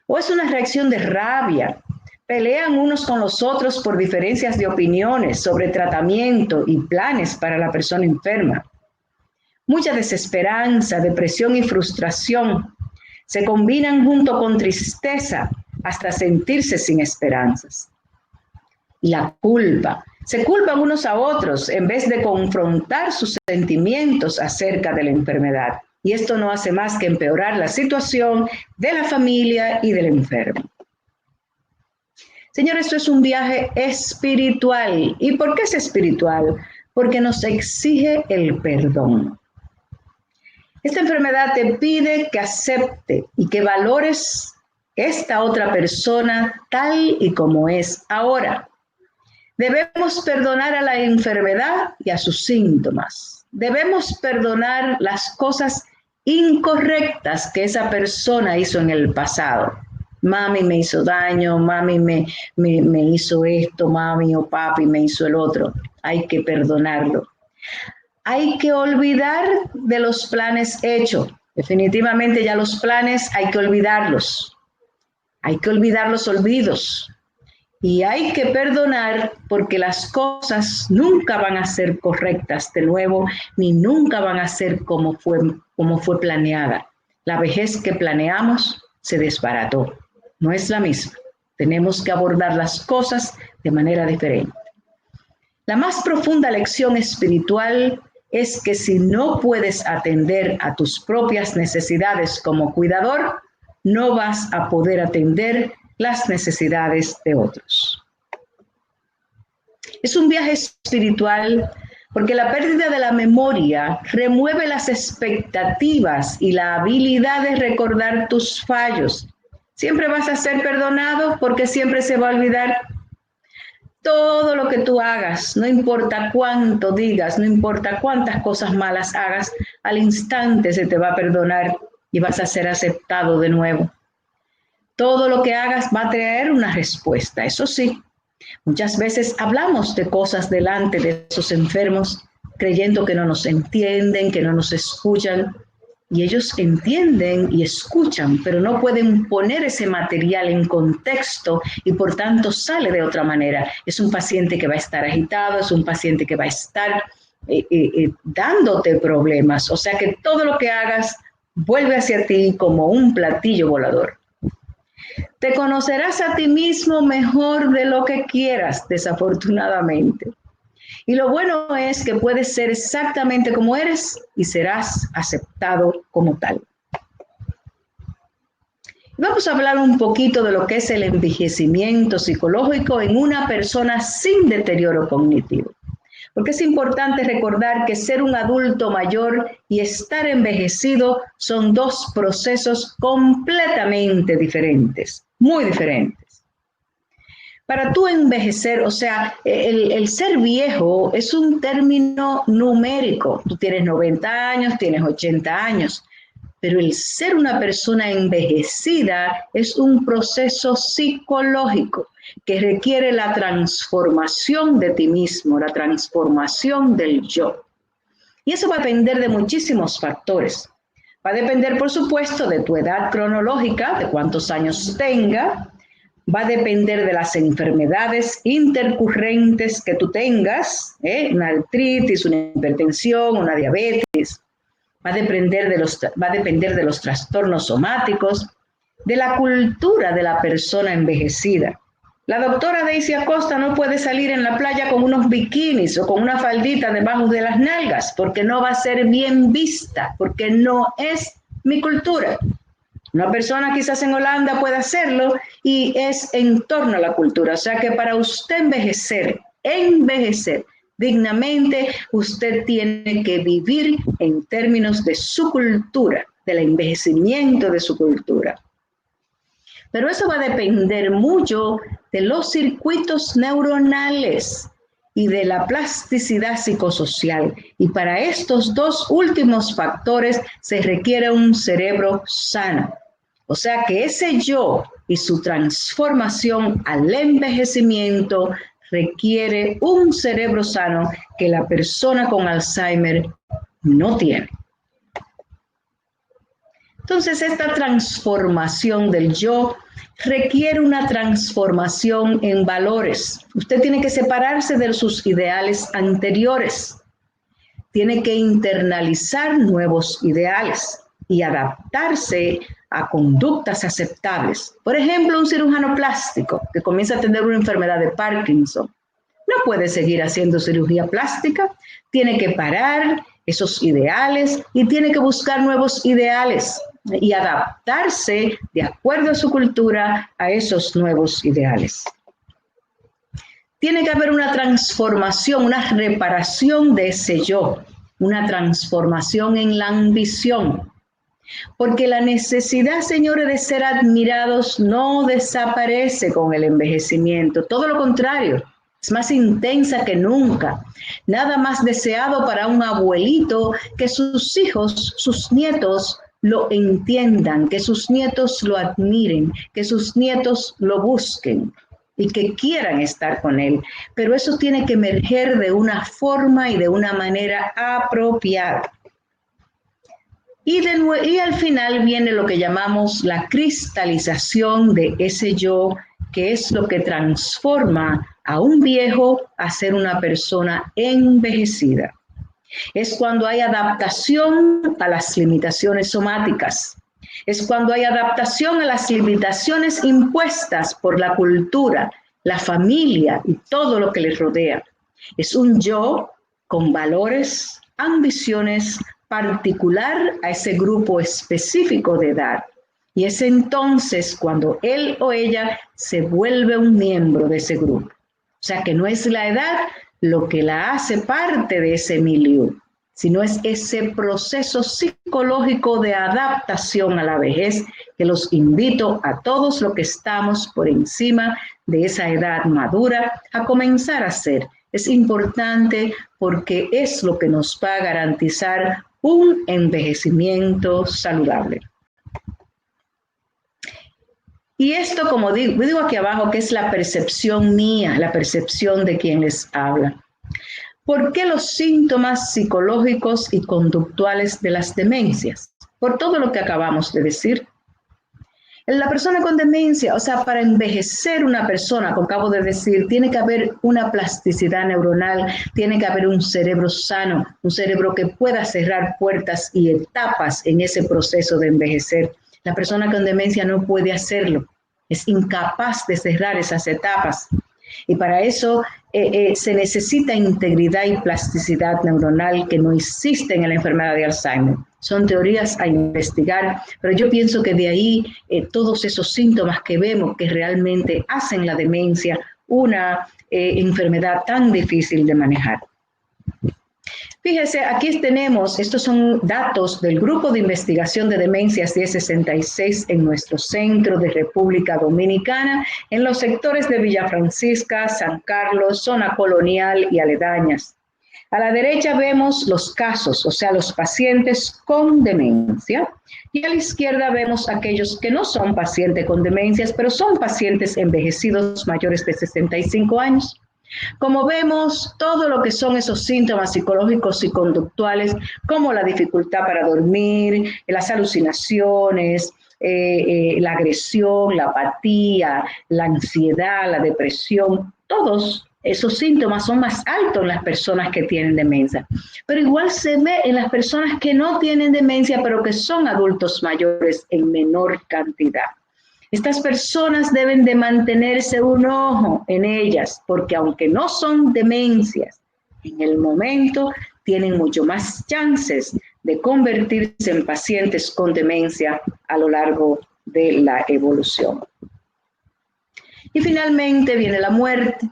O es una reacción de rabia. Pelean unos con los otros por diferencias de opiniones sobre tratamiento y planes para la persona enferma. Mucha desesperanza, depresión y frustración se combinan junto con tristeza hasta sentirse sin esperanzas. Y la culpa. Se culpan unos a otros en vez de confrontar sus sentimientos acerca de la enfermedad. Y esto no hace más que empeorar la situación de la familia y del enfermo. Señor, esto es un viaje espiritual. ¿Y por qué es espiritual? Porque nos exige el perdón. Esta enfermedad te pide que acepte y que valores esta otra persona tal y como es ahora. Debemos perdonar a la enfermedad y a sus síntomas. Debemos perdonar las cosas incorrectas que esa persona hizo en el pasado. Mami me hizo daño, mami me hizo esto, mami o papi me hizo el otro. Hay que perdonarlo. Hay que olvidar de los planes hechos. Definitivamente ya los planes hay que olvidarlos. Hay que olvidar los olvidos. Y hay que perdonar porque las cosas nunca van a ser correctas de nuevo, ni nunca van a ser como fue planeada. La vejez que planeamos se desbarató. No es la misma. Tenemos que abordar las cosas de manera diferente. La más profunda lección espiritual es que si no puedes atender a tus propias necesidades como cuidador, no vas a poder atender las necesidades de otros. Es un viaje espiritual porque la pérdida de la memoria remueve las expectativas y la habilidad de recordar tus fallos. Siempre vas a ser perdonado porque siempre se va a olvidar. Todo lo que tú hagas, no importa cuánto digas, no importa cuántas cosas malas hagas, al instante se te va a perdonar y vas a ser aceptado de nuevo. Todo lo que hagas va a traer una respuesta, eso sí. Muchas veces hablamos de cosas delante de esos enfermos, creyendo que no nos entienden, que no nos escuchan. Y ellos entienden y escuchan, pero no pueden poner ese material en contexto y por tanto sale de otra manera. Es un paciente que va a estar agitado, es un paciente que va a estar dándote problemas. O sea que todo lo que hagas vuelve hacia ti como un platillo volador. Te conocerás a ti mismo mejor de lo que quieras, desafortunadamente. Y lo bueno es que puedes ser exactamente como eres y serás aceptado como tal. Vamos a hablar un poquito de lo que es el envejecimiento psicológico en una persona sin deterioro cognitivo. porque es importante recordar que ser un adulto mayor y estar envejecido son dos procesos completamente diferentes, muy diferentes. Para tú envejecer, o sea, el ser viejo es un término numérico. Tú tienes 90 años, tienes 80 años, pero el ser una persona envejecida es un proceso psicológico que requiere la transformación de ti mismo, la transformación del yo. Y eso va a depender de muchísimos factores. Va a depender, por supuesto, de tu edad cronológica, de cuántos años tenga. Va a depender de las enfermedades intercurrentes que tú tengas, una artritis, una hipertensión, una diabetes. Va a depender de los trastornos somáticos, de la cultura de la persona envejecida. La doctora Daisy Acosta no puede salir en la playa con unos bikinis o con una faldita debajo de las nalgas porque no va a ser bien vista, porque no es mi cultura. Una persona quizás en Holanda puede hacerlo y es en torno a la cultura. O sea que para usted envejecer dignamente, usted tiene que vivir en términos de su cultura, del envejecimiento de su cultura. Pero eso va a depender mucho de los circuitos neuronales y de la plasticidad psicosocial. Y para estos dos últimos factores se requiere un cerebro sano. O sea que ese yo y su transformación al envejecimiento requiere un cerebro sano que la persona con Alzheimer no tiene. Entonces, esta transformación del yo requiere una transformación en valores. Usted tiene que separarse de sus ideales anteriores. Tiene que internalizar nuevos ideales y adaptarse a conductas aceptables. Por ejemplo, un cirujano plástico que comienza a tener una enfermedad de Parkinson no puede seguir haciendo cirugía plástica, tiene que parar esos ideales y tiene que buscar nuevos ideales y adaptarse de acuerdo a su cultura a esos nuevos ideales. Tiene que haber una transformación, una reparación de ese yo, una transformación en la ambición. Porque la necesidad, señores, de ser admirados no desaparece con el envejecimiento. Todo lo contrario, es más intensa que nunca. Nada más deseado para un abuelito que sus hijos, sus nietos, lo entiendan, que sus nietos lo admiren, que sus nietos lo busquen y que quieran estar con él. Pero eso tiene que emerger de una forma y de una manera apropiada. Y al final viene lo que llamamos la cristalización de ese yo, que es lo que transforma a un viejo a ser una persona envejecida. Es cuando hay adaptación a las limitaciones somáticas. Es cuando hay adaptación a las limitaciones impuestas por la cultura, la familia y todo lo que les rodea. Es un yo con valores, ambiciones, particular a ese grupo específico de edad. Y es entonces cuando él o ella se vuelve un miembro de ese grupo. O sea que no es la edad lo que la hace parte de ese milieu, sino es ese proceso psicológico de adaptación a la vejez que los invito a todos los que estamos por encima de esa edad madura a comenzar a hacer. Es importante porque es lo que nos va a garantizar un envejecimiento saludable. Y esto, como digo aquí abajo, que es la percepción mía, la percepción de quien les habla. ¿Por qué los síntomas psicológicos y conductuales de las demencias? Por todo lo que acabamos de decir. La persona con demencia, o sea, para envejecer una persona, como acabo de decir, tiene que haber una plasticidad neuronal, tiene que haber un cerebro sano, un cerebro que pueda cerrar puertas y etapas en ese proceso de envejecer. La persona con demencia no puede hacerlo, es incapaz de cerrar esas etapas. Y para eso se necesita integridad y plasticidad neuronal que no existe en la enfermedad de Alzheimer. Son teorías a investigar, pero yo pienso que de ahí todos esos síntomas que vemos que realmente hacen la demencia una enfermedad tan difícil de manejar. Fíjese, aquí tenemos, estos son datos del Grupo de Investigación de Demencias 1066 en nuestro centro de República Dominicana, en los sectores de Villa Francisca, San Carlos, zona colonial y aledañas. A la derecha vemos los casos, o sea, los pacientes con demencia, y a la izquierda vemos aquellos que no son pacientes con demencias, pero son pacientes envejecidos mayores de 65 años. Como vemos, todo lo que son esos síntomas psicológicos y conductuales, como la dificultad para dormir, las alucinaciones, la agresión, la apatía, la ansiedad, la depresión, todos esos síntomas son más altos en las personas que tienen demencia. Pero igual se ve en las personas que no tienen demencia, pero que son adultos mayores en menor cantidad. Estas personas deben de mantenerse un ojo en ellas, porque aunque no son demencias, en el momento tienen mucho más chances de convertirse en pacientes con demencia a lo largo de la evolución. Y finalmente viene la muerte.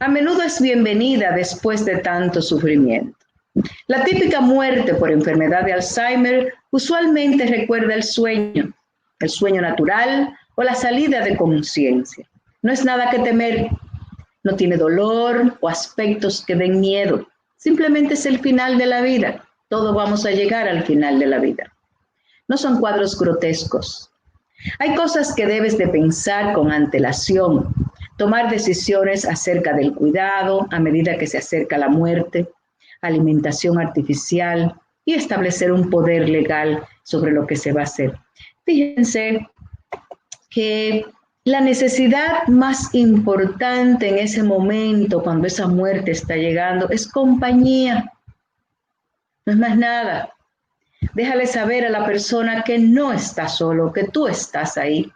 A menudo es bienvenida después de tanto sufrimiento. La típica muerte por enfermedad de Alzheimer usualmente recuerda el sueño natural o la salida de conciencia. No es nada que temer, no tiene dolor o aspectos que den miedo. Simplemente es el final de la vida. Todos vamos a llegar al final de la vida. No son cuadros grotescos. Hay cosas que debes de pensar con antelación, tomar decisiones acerca del cuidado a medida que se acerca la muerte, alimentación artificial y establecer un poder legal sobre lo que se va a hacer. Fíjense que la necesidad más importante en ese momento, cuando esa muerte está llegando, es compañía. No es más nada. Déjale saber a la persona que no está solo, que tú estás ahí.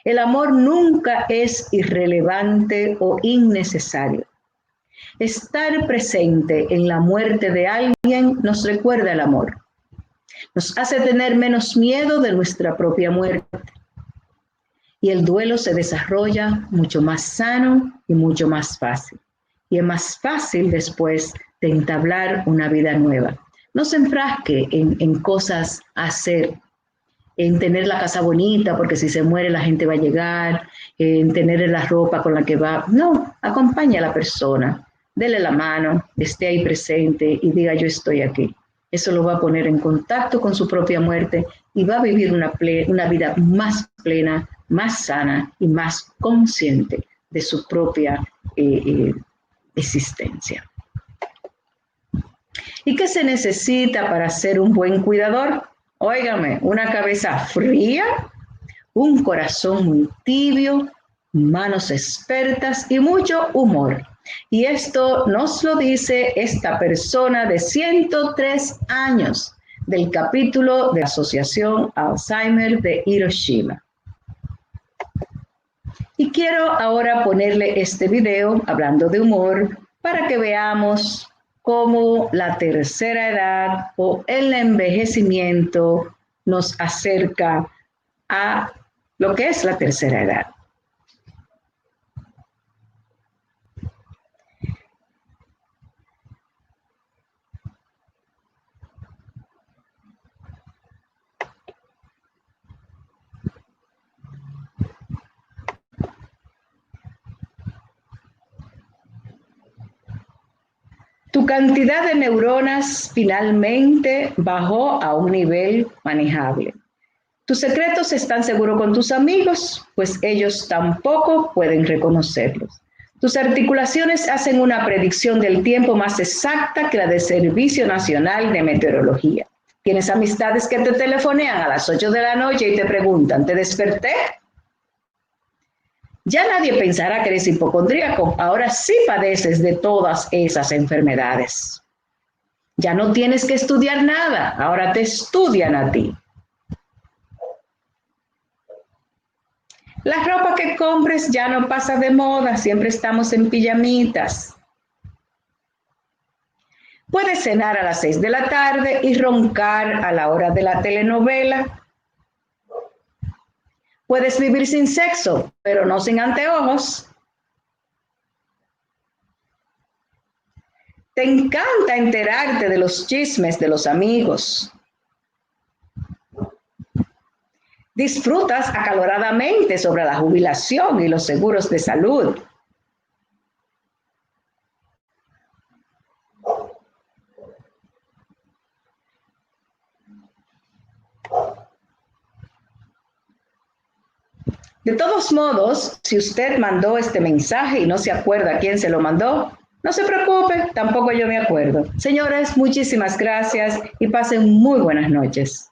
El amor nunca es irrelevante o innecesario. Estar presente en la muerte de alguien nos recuerda el amor. Nos hace tener menos miedo de nuestra propia muerte. Y el duelo se desarrolla mucho más sano y mucho más fácil. Y es más fácil después de entablar una vida nueva. No se enfrasque en cosas a hacer, en tener la casa bonita, porque si se muere la gente va a llegar, en tener la ropa con la que va. No, acompaña a la persona, dele la mano, esté ahí presente y diga yo estoy aquí. Eso lo va a poner en contacto con su propia muerte y va a vivir una vida más plena, más sana y más consciente de su propia existencia. ¿Y qué se necesita para ser un buen cuidador? Óigame, una cabeza fría, un corazón muy tibio, manos expertas y mucho humor. Y esto nos lo dice esta persona de 103 años del capítulo de la Asociación Alzheimer de Hiroshima. Y quiero ahora ponerle este video hablando de humor para que veamos cómo la tercera edad o el envejecimiento nos acerca a lo que es la tercera edad. Tu cantidad de neuronas finalmente bajó a un nivel manejable. Tus secretos están seguros con tus amigos, pues ellos tampoco pueden reconocerlos. Tus articulaciones hacen una predicción del tiempo más exacta que la del Servicio Nacional de Meteorología. Tienes amistades que te telefonean a las 8 de la noche y te preguntan, ¿te desperté? Ya nadie pensará que eres hipocondríaco. Ahora sí padeces de todas esas enfermedades. Ya no tienes que estudiar nada. Ahora te estudian a ti. La ropa que compres ya no pasa de moda. Siempre estamos en pijamitas. Puedes cenar a las 6 de la tarde y roncar a la hora de la telenovela. Puedes vivir sin sexo, pero no sin anteojos. Te encanta enterarte de los chismes de los amigos. Disfrutas acaloradamente sobre la jubilación y los seguros de salud. De todos modos, si usted mandó este mensaje y no se acuerda quién se lo mandó, no se preocupe, tampoco yo me acuerdo. Señores, muchísimas gracias y pasen muy buenas noches.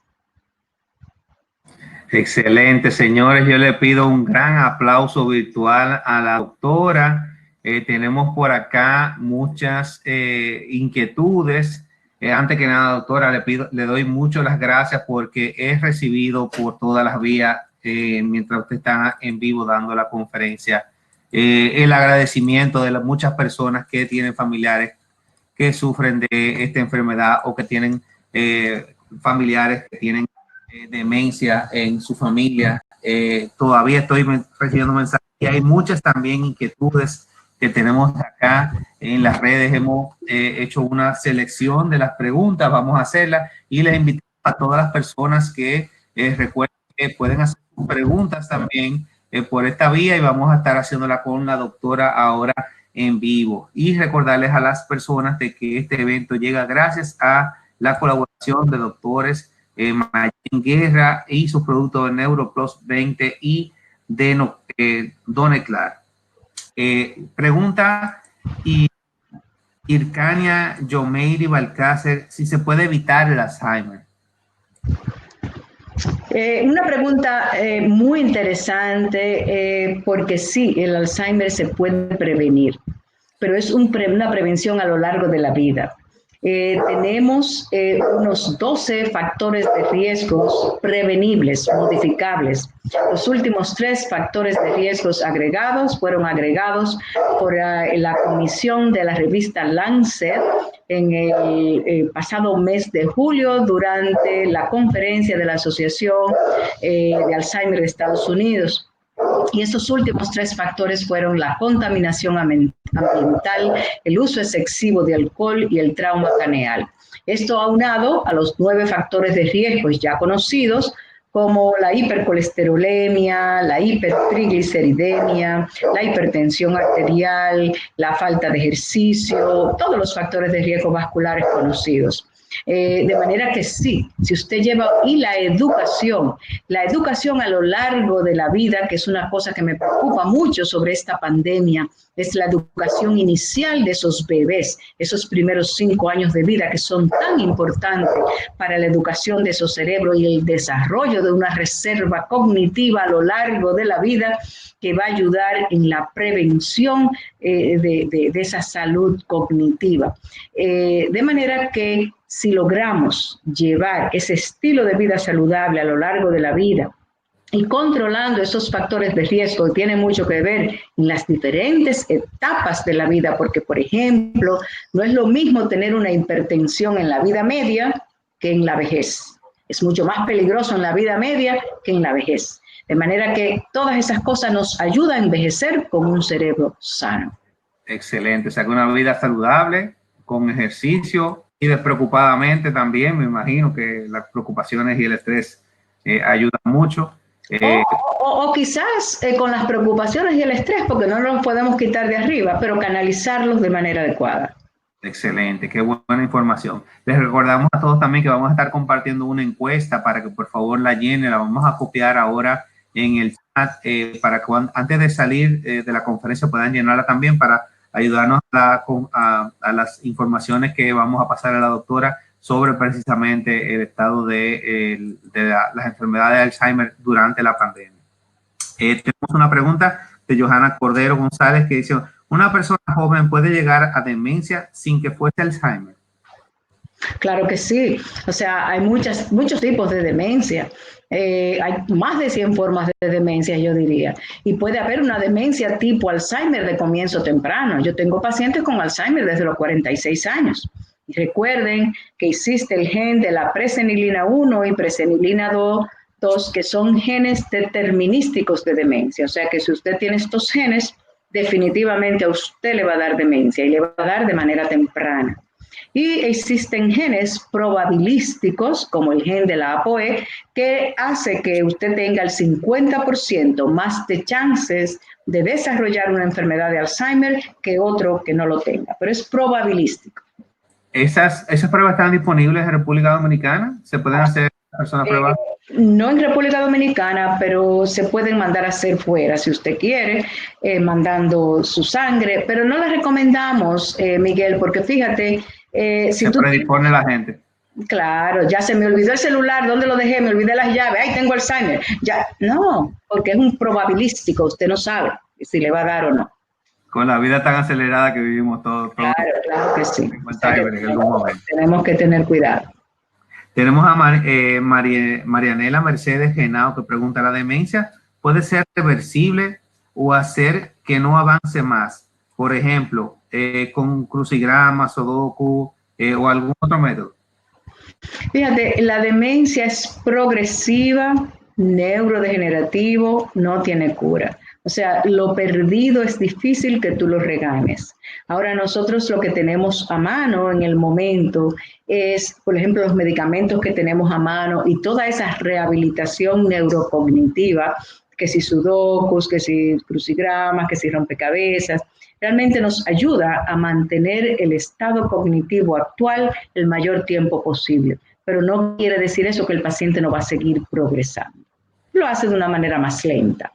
Excelente, señores. Yo le pido un gran aplauso virtual a la doctora. Tenemos por acá muchas inquietudes. Antes que nada, doctora, le doy mucho las gracias porque he recibido por todas las vías, mientras usted está en vivo dando la conferencia, el agradecimiento de las muchas personas que tienen familiares que sufren de esta enfermedad o que tienen familiares que tienen demencia en su familia. Todavía estoy recibiendo mensajes y hay muchas también inquietudes que tenemos acá en las redes. Hemos hecho una selección de las preguntas, vamos a hacerlas y les invito a todas las personas que recuerden que pueden hacer sus preguntas también por esta vía y vamos a estar haciéndola con la doctora ahora en vivo. Y recordarles a las personas de que este evento llega gracias a la colaboración de doctores Mayín Guerra y sus productos de NeuroPlus 20 y de Doneclar. Pregunta Ircania Yomeiri Balcácer si se puede evitar el Alzheimer. Una pregunta muy interesante porque sí, el Alzheimer se puede prevenir, pero es una prevención a lo largo de la vida. Tenemos unos 12 factores de riesgos prevenibles, modificables. Los últimos 3 factores de riesgos agregados fueron agregados por la comisión de la revista Lancet en el pasado mes de julio durante la conferencia de la Asociación de Alzheimer de Estados Unidos. Y estos últimos 3 factores fueron la contaminación ambiental, el uso excesivo de alcohol y el trauma craneal. Esto aunado a los 9 factores de riesgo ya conocidos, como la hipercolesterolemia, la hipertrigliceridemia, la hipertensión arterial, la falta de ejercicio, todos los factores de riesgo vasculares conocidos. De manera que sí, si usted lleva, y la educación a lo largo de la vida, que es una cosa que me preocupa mucho sobre esta pandemia, es la educación inicial de esos bebés, esos primeros 5 años de vida que son tan importantes para la educación de esos cerebros y el desarrollo de una reserva cognitiva a lo largo de la vida que va a ayudar en la prevención de esa salud cognitiva. De manera que si logramos llevar ese estilo de vida saludable a lo largo de la vida y controlando esos factores de riesgo que tienen mucho que ver en las diferentes etapas de la vida, porque, por ejemplo, no es lo mismo tener una hipertensión en la vida media que en la vejez. Es mucho más peligroso en la vida media que en la vejez. De manera que todas esas cosas nos ayudan a envejecer con un cerebro sano. Excelente, o sea que una vida saludable, con ejercicio y despreocupadamente también. Me imagino que las preocupaciones y el estrés ayudan mucho. O quizás con las preocupaciones y el estrés, porque no los podemos quitar de arriba, pero canalizarlos de manera adecuada. Excelente, qué buena información. Les recordamos a todos también que vamos a estar compartiendo una encuesta para que por favor la llenen. La vamos a copiar ahora en el chat para que antes de salir de la conferencia puedan llenarla también para ayudarnos a las informaciones que vamos a pasar a la doctora sobre precisamente el estado de las enfermedades de Alzheimer durante la pandemia. Tenemos una pregunta de Johanna Cordero González que dice: ¿una persona joven puede llegar a demencia sin que fuese Alzheimer? Claro que sí. O sea, hay muchos tipos de demencia. Hay más de 100 formas de demencia, yo diría. Y puede haber una demencia tipo Alzheimer de comienzo temprano. Yo tengo pacientes con Alzheimer desde los 46 años. Y recuerden que existe el gen de la presenilina 1 y presenilina 2, que son genes determinísticos de demencia. O sea que si usted tiene estos genes, definitivamente a usted le va a dar demencia y le va a dar de manera temprana. Y existen genes probabilísticos, como el gen de la ApoE, que hace que usted tenga el 50% más de chances de desarrollar una enfermedad de Alzheimer que otro que no lo tenga, pero es probabilístico. ¿Esas pruebas están disponibles en República Dominicana? ¿Se pueden hacer personas pruebas? No en República Dominicana, pero se pueden mandar a hacer fuera si usted quiere, mandando su sangre, pero no le recomendamos, Miguel, porque fíjate, si Se tú... predispone la gente. Claro, ya se me olvidó el celular, ¿dónde lo dejé? Me olvidé las llaves, ¡ay, tengo Alzheimer! Ya, no, porque es un probabilístico, usted no sabe si le va a dar o no. Con la vida tan acelerada que vivimos todos. Claro que sí. O sea que tenemos que tener cuidado. Tenemos a Marianela Mercedes Genao que pregunta, ¿la demencia puede ser reversible o hacer que no avance más? Por ejemplo, con crucigramas, sudoku o algún otro método. Fíjate, la demencia es progresiva, neurodegenerativo, no tiene cura. O sea, lo perdido es difícil que tú lo reganes. Ahora nosotros lo que tenemos a mano en el momento es, por ejemplo, los medicamentos que tenemos a mano y toda esa rehabilitación neurocognitiva, que si sudokus, que si crucigramas, que si rompecabezas, realmente nos ayuda a mantener el estado cognitivo actual el mayor tiempo posible. Pero no quiere decir eso que el paciente no va a seguir progresando. Lo hace de una manera más lenta.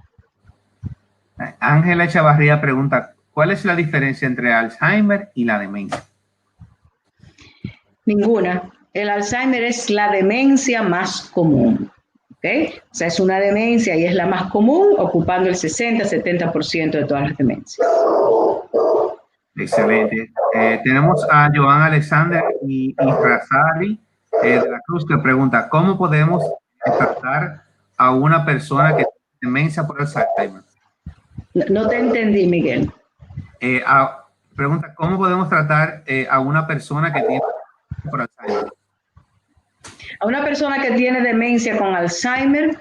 Ángela Chavarría pregunta, ¿cuál es la diferencia entre Alzheimer y la demencia? Ninguna. El Alzheimer es la demencia más común. ¿Okay? O sea, es una demencia y es la más común, ocupando el 60-70% de todas las demencias. Excelente. Tenemos a Joan Alexander y Razali de la Cruz que pregunta, ¿cómo podemos tratar a una persona que tiene demencia por Alzheimer? No te entendí, Miguel. Pregunta, ¿cómo podemos tratar a una persona que tiene demencia por Alzheimer? A una persona que tiene demencia con Alzheimer,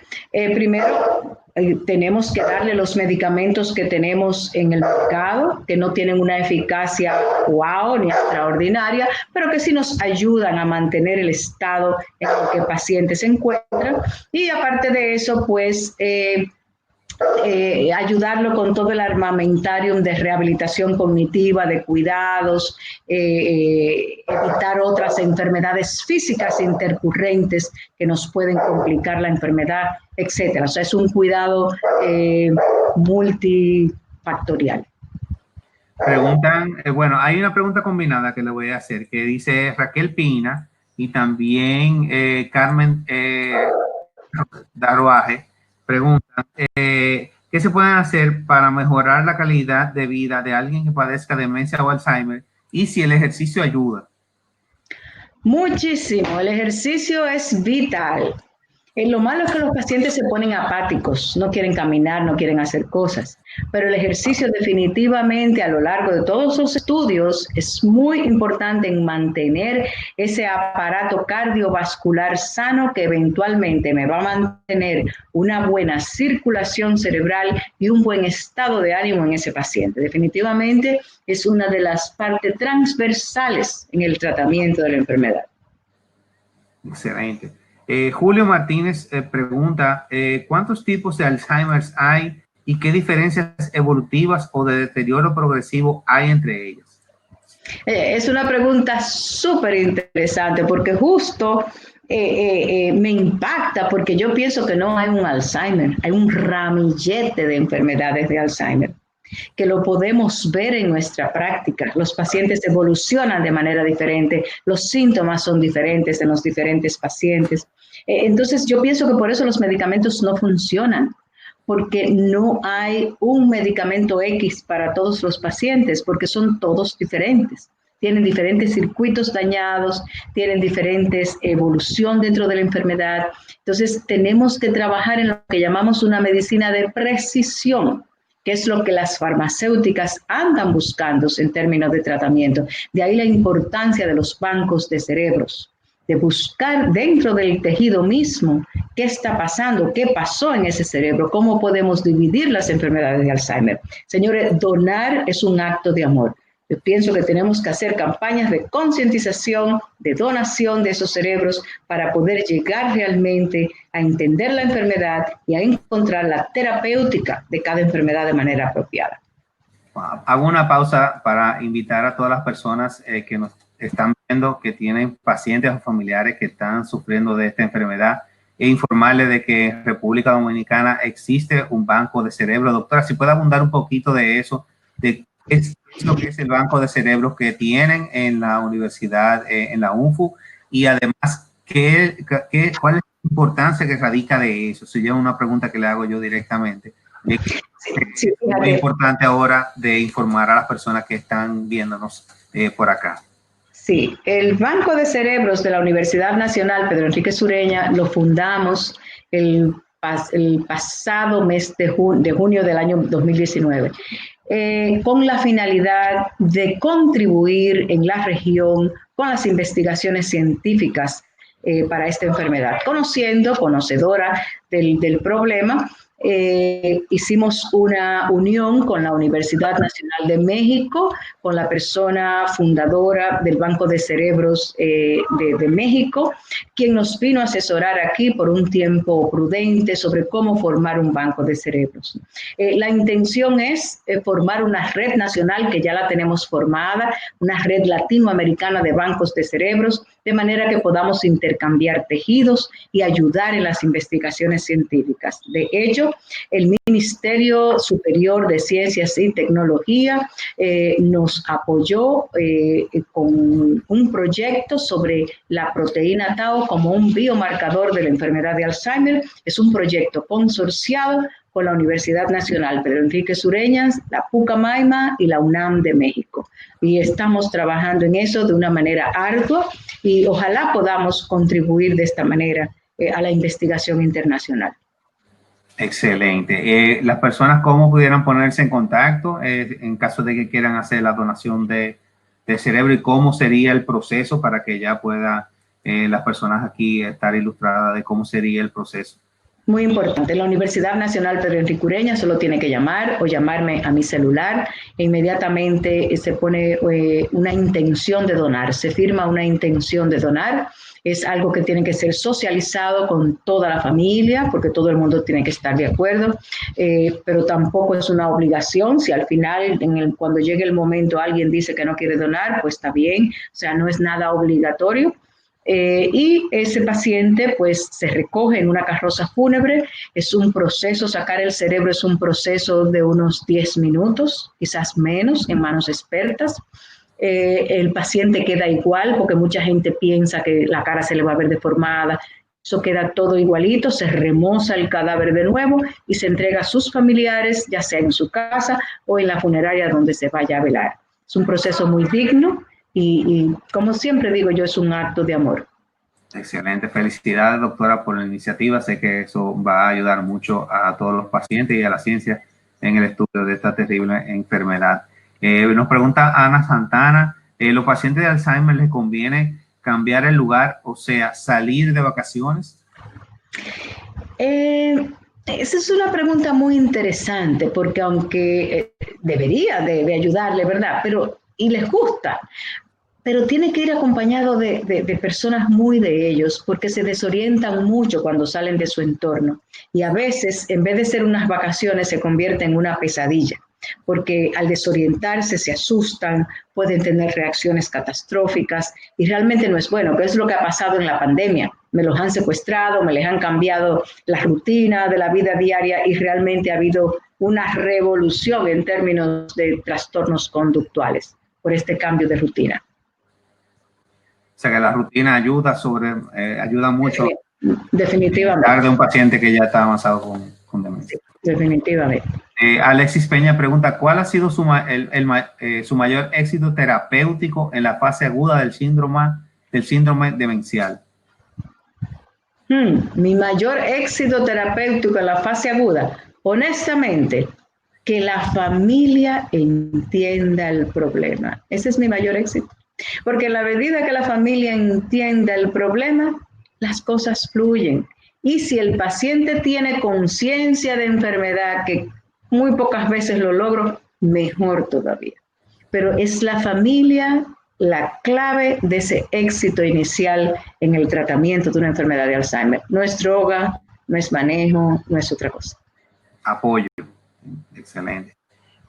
primero tenemos que darle los medicamentos que tenemos en el mercado, que no tienen una eficacia wow ni extraordinaria, pero que sí nos ayudan a mantener el estado en el que el paciente se encuentra. Y aparte de eso, pues ayudarlo con todo el armamentarium de rehabilitación cognitiva, de cuidados, evitar otras enfermedades físicas intercurrentes que nos pueden complicar la enfermedad, etcétera. O sea, es un cuidado multifactorial. Preguntan, bueno, hay una pregunta combinada que le voy a hacer, que dice Raquel Pina y también Carmen Daruaje. Preguntan, ¿qué se pueden hacer para mejorar la calidad de vida de alguien que padezca demencia o Alzheimer? Y si el ejercicio ayuda. Muchísimo, el ejercicio es vital. Lo malo es que los pacientes se ponen apáticos, no quieren caminar, no quieren hacer cosas, pero el ejercicio definitivamente a lo largo de todos los estudios es muy importante en mantener ese aparato cardiovascular sano que eventualmente me va a mantener una buena circulación cerebral y un buen estado de ánimo en ese paciente. Definitivamente es una de las partes transversales en el tratamiento de la enfermedad. Excelente. Julio Martínez pregunta, ¿cuántos tipos de Alzheimer hay y qué diferencias evolutivas o de deterioro progresivo hay entre ellos? Es una pregunta súper interesante porque justo me impacta porque yo pienso que no hay un Alzheimer, hay un ramillete de enfermedades de Alzheimer que lo podemos ver en nuestra práctica. Los pacientes evolucionan de manera diferente, los síntomas son diferentes en los diferentes pacientes. Entonces yo pienso que por eso los medicamentos no funcionan, porque no hay un medicamento X para todos los pacientes, porque son todos diferentes. Tienen diferentes circuitos dañados, tienen diferentes evolución dentro de la enfermedad. Entonces tenemos que trabajar en lo que llamamos una medicina de precisión, que es lo que las farmacéuticas andan buscando en términos de tratamiento. De ahí la importancia de los bancos de cerebros, de buscar dentro del tejido mismo qué está pasando, qué pasó en ese cerebro, cómo podemos dividir las enfermedades de Alzheimer. Señores, donar es un acto de amor. Yo pienso que tenemos que hacer campañas de concientización, de donación de esos cerebros para poder llegar realmente a entender la enfermedad y a encontrar la terapéutica de cada enfermedad de manera apropiada. Hago una pausa para invitar a todas las personas que nos están viendo, que tienen pacientes o familiares que están sufriendo de esta enfermedad, e informarles de que en República Dominicana existe un banco de cerebro. Doctora, si puede abundar un poquito de eso, de qué es lo que es el banco de cerebros que tienen en la universidad, en la UNFU, y además, ¿cuál es la importancia que radica de eso? Si ya es una pregunta que le hago yo directamente. Sí, es muy importante ahora de informar a las personas que están viéndonos por acá. Sí, el Banco de Cerebros de la Universidad Nacional Pedro Enrique Sureña lo fundamos el pasado mes de junio del año 2019, con la finalidad de contribuir en la región con las investigaciones científicas para esta enfermedad. Conocedora del problema, hicimos una unión con la Universidad Nacional de México, con la persona fundadora del Banco de Cerebros de México, quien nos vino a asesorar aquí por un tiempo prudente sobre cómo formar un banco de cerebros. La intención es formar una red nacional, que ya la tenemos formada, una red latinoamericana de bancos de cerebros, de manera que podamos intercambiar tejidos y ayudar en las investigaciones científicas. De hecho, el Ministerio Superior de Ciencias y Tecnología nos apoyó con un proyecto sobre la proteína Tau como un biomarcador de la enfermedad de Alzheimer. Es un proyecto consorciado con la Universidad Nacional Pedro Enrique Sureñas, la Pucamaima y la UNAM de México. Y estamos trabajando en eso de una manera ardua y ojalá podamos contribuir de esta manera a la investigación internacional. Excelente. Las personas, ¿cómo pudieran ponerse en contacto en caso de que quieran hacer la donación de cerebro, y cómo sería el proceso para que ya pueda las personas aquí estar ilustradas de cómo sería el proceso? Muy importante, la Universidad Nacional Pedro Enrique Sureña solo tiene que llamar o llamarme a mi celular e inmediatamente se pone una intención de donar, se firma una intención de donar. Es algo que tiene que ser socializado con toda la familia, porque todo el mundo tiene que estar de acuerdo, pero tampoco es una obligación. Si al final, cuando llegue el momento, alguien dice que no quiere donar, pues está bien, o sea, no es nada obligatorio. Y ese paciente pues se recoge en una carroza fúnebre. Es un proceso, sacar el cerebro es un proceso de unos 10 minutos, quizás menos, en manos expertas. El paciente queda igual, porque mucha gente piensa que la cara se le va a ver deformada. Eso queda todo igualito, se remoza el cadáver de nuevo y se entrega a sus familiares, ya sea en su casa o en la funeraria donde se vaya a velar. Es un proceso muy digno y como siempre digo yo, es un acto de amor. Excelente. Felicidades, doctora, por la iniciativa. Sé que eso va a ayudar mucho a todos los pacientes y a la ciencia en el estudio de esta terrible enfermedad. Nos pregunta Ana Santana, ¿los pacientes de Alzheimer les conviene cambiar el lugar, o sea, salir de vacaciones? Esa es una pregunta muy interesante, porque aunque debería de ayudarle, ¿verdad? Y les gusta, pero tiene que ir acompañado de personas muy de ellos, porque se desorientan mucho cuando salen de su entorno. Y a veces, en vez de ser unas vacaciones, se convierte en una pesadilla, porque al desorientarse se asustan, pueden tener reacciones catastróficas y realmente no es bueno, que es lo que ha pasado en la pandemia. Me los han secuestrado, me les han cambiado la rutina de la vida diaria y realmente ha habido una revolución en términos de trastornos conductuales por este cambio de rutina. O sea que la rutina ayuda mucho. Definitivamente. De un paciente que ya está avanzado con demencia. Sí, definitivamente. Alexis Peña pregunta, ¿cuál ha sido su mayor éxito terapéutico en la fase aguda del síndrome demencial? Mi mayor éxito terapéutico en la fase aguda, honestamente, que la familia entienda el problema. Ese es mi mayor éxito. Porque en la medida que la familia entienda el problema, las cosas fluyen. Y si el paciente tiene conciencia de enfermedad, que muy pocas veces lo logro, mejor todavía. Pero es la familia la clave de ese éxito inicial en el tratamiento de una enfermedad de Alzheimer. No es droga, no es manejo, no es otra cosa. Apoyo. Excelente.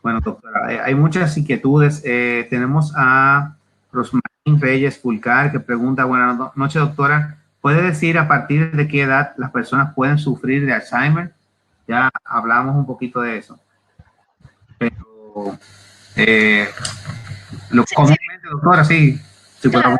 Bueno, doctora, hay muchas inquietudes. Tenemos a Rosmarín Reyes Fulcar que pregunta, buenas noches, doctora. ¿Puede decir a partir de qué edad las personas pueden sufrir de Alzheimer? Ya hablamos un poquito de eso. Pero, comúnmente, doctora, sí. Claro.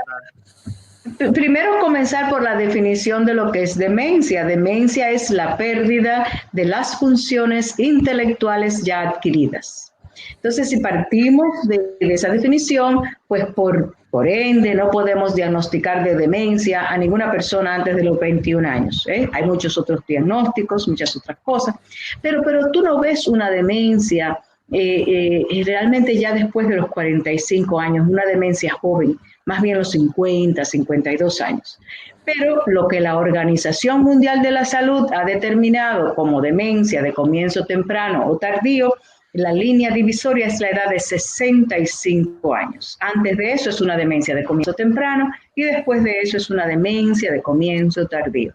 Primero comenzar por la definición de lo que es demencia. Demencia es la pérdida de las funciones intelectuales ya adquiridas. Entonces, si partimos de esa definición, pues por ende no podemos diagnosticar de demencia a ninguna persona antes de los 21 años. Hay muchos otros diagnósticos, muchas otras cosas, pero tú no ves una demencia realmente ya después de los 45 años, una demencia joven, más bien los 50, 52 años. Pero lo que la Organización Mundial de la Salud ha determinado como demencia de comienzo temprano o tardío, la línea divisoria es la edad de 65 años. Antes de eso es una demencia de comienzo temprano y después de eso es una demencia de comienzo tardío.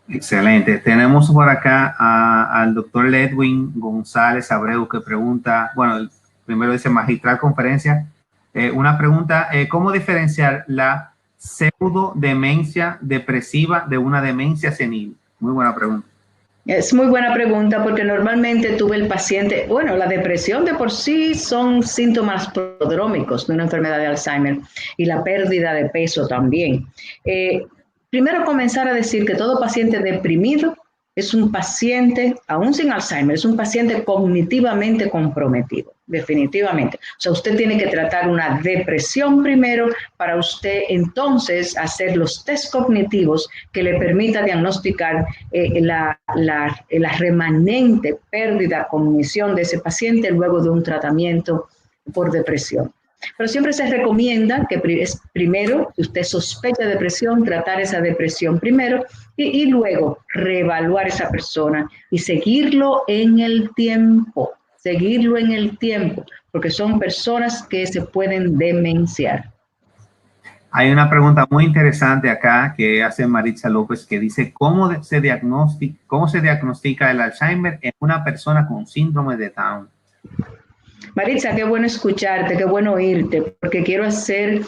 Excelente. Tenemos por acá al doctor Ledwin González Abreu que pregunta, bueno, primero dice magistral conferencia, una pregunta, ¿cómo diferenciar la pseudodemencia depresiva de una demencia senil? Muy buena pregunta. Es muy buena pregunta porque normalmente tuve el paciente, bueno, la depresión de por sí son síntomas prodrómicos de una enfermedad de Alzheimer y la pérdida de peso también. Primero comenzar a decir que todo paciente deprimido es un paciente, aún sin Alzheimer, es un paciente cognitivamente comprometido, definitivamente. O sea, usted tiene que tratar una depresión primero para usted entonces hacer los test cognitivos que le permita diagnosticar la remanente pérdida de cognición de ese paciente luego de un tratamiento por depresión. Pero siempre se recomienda que primero, si usted sospecha depresión, tratar esa depresión primero y luego reevaluar esa persona y seguirlo en el tiempo, porque son personas que se pueden demenciar. Hay una pregunta muy interesante acá que hace Maritza López que dice, ¿cómo se diagnostica el Alzheimer en una persona con síndrome de Down? Maritza, qué bueno escucharte, qué bueno oírte, porque quiero hacer,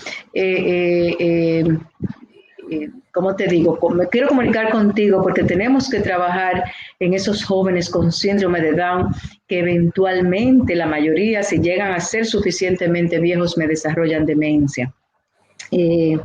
¿cómo te digo? Me quiero comunicar contigo porque tenemos que trabajar en esos jóvenes con síndrome de Down que eventualmente la mayoría, si llegan a ser suficientemente viejos, me desarrollan demencia. Sí.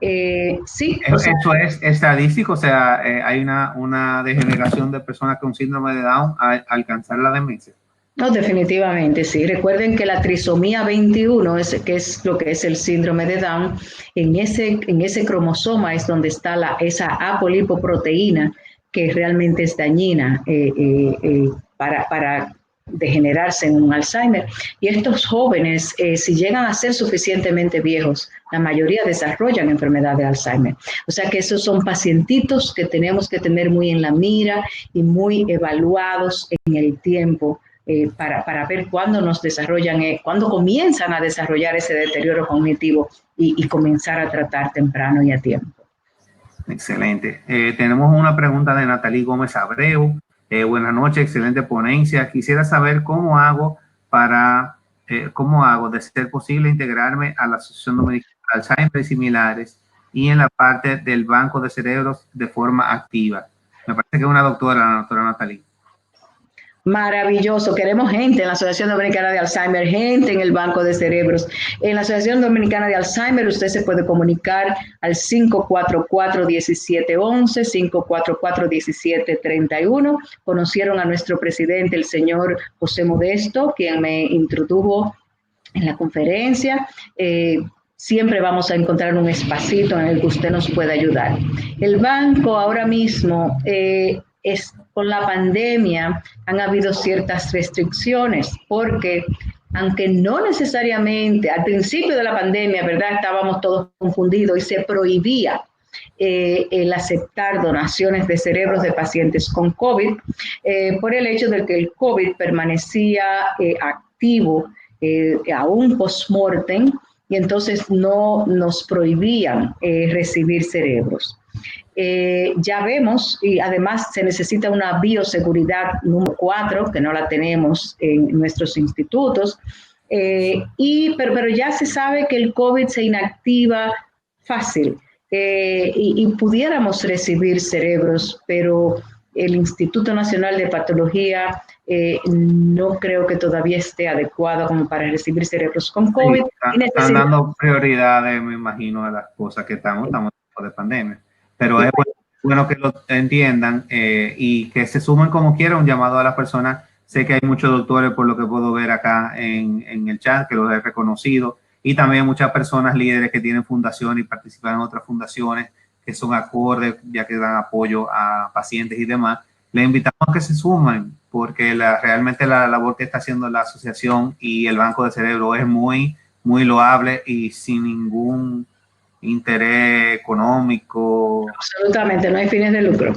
¿Eso es estadístico? O sea, ¿hay una degeneración de personas con síndrome de Down a alcanzar la demencia? No, definitivamente, sí. Recuerden que la trisomía 21, que es lo que es el síndrome de Down, en ese cromosoma es donde está esa apolipoproteína que realmente es dañina para degenerarse en un Alzheimer. Y estos jóvenes, si llegan a ser suficientemente viejos, la mayoría desarrollan enfermedad de Alzheimer. O sea que esos son pacientitos que tenemos que tener muy en la mira y muy evaluados en el tiempo. Para ver cuándo cuándo comienzan a desarrollar ese deterioro cognitivo y comenzar a tratar temprano y a tiempo. Excelente. Tenemos una pregunta de Natalie Gómez Abreu. Buenas noches, excelente ponencia. Quisiera saber cómo hago de ser posible integrarme a la Asociación Dominicana de Alzheimer y similares y en la parte del banco de cerebros de forma activa. Me parece que es una doctora, la doctora Natalie. Maravilloso, queremos gente en la Asociación Dominicana de Alzheimer, gente en el Banco de Cerebros. En la Asociación Dominicana de Alzheimer usted se puede comunicar al 544-1711, 544-1731. Conocieron a nuestro presidente, el señor José Modesto, quien me introdujo en la conferencia. Siempre vamos a encontrar un espacito en el que usted nos pueda ayudar. El banco ahora mismo con la pandemia han habido ciertas restricciones porque aunque no necesariamente al principio de la pandemia, ¿verdad? Estábamos todos confundidos y se prohibía el aceptar donaciones de cerebros de pacientes con COVID por el hecho de que el COVID permanecía activo aún post-mortem y entonces no nos prohibían recibir cerebros. Ya vemos, y además se necesita una bioseguridad número 4, que no la tenemos en nuestros institutos, pero ya se sabe que el COVID se inactiva fácil y pudiéramos recibir cerebros, pero el Instituto Nacional de Patología no creo que todavía esté adecuado como para recibir cerebros con COVID. Sí, están dando prioridades, me imagino, a las cosas que estamos de pandemia. Pero es bueno que lo entiendan y que se sumen como quieran, un llamado a las personas. Sé que hay muchos doctores, por lo que puedo ver acá en el chat, que los he reconocido, y también muchas personas líderes que tienen fundaciones y participan en otras fundaciones que son acordes, ya que dan apoyo a pacientes y demás. Les invitamos a que se sumen, porque realmente la labor que está haciendo la asociación y el Banco de Cerebro es muy, muy loable y sin ningún interés económico. Absolutamente, no hay fines de lucro.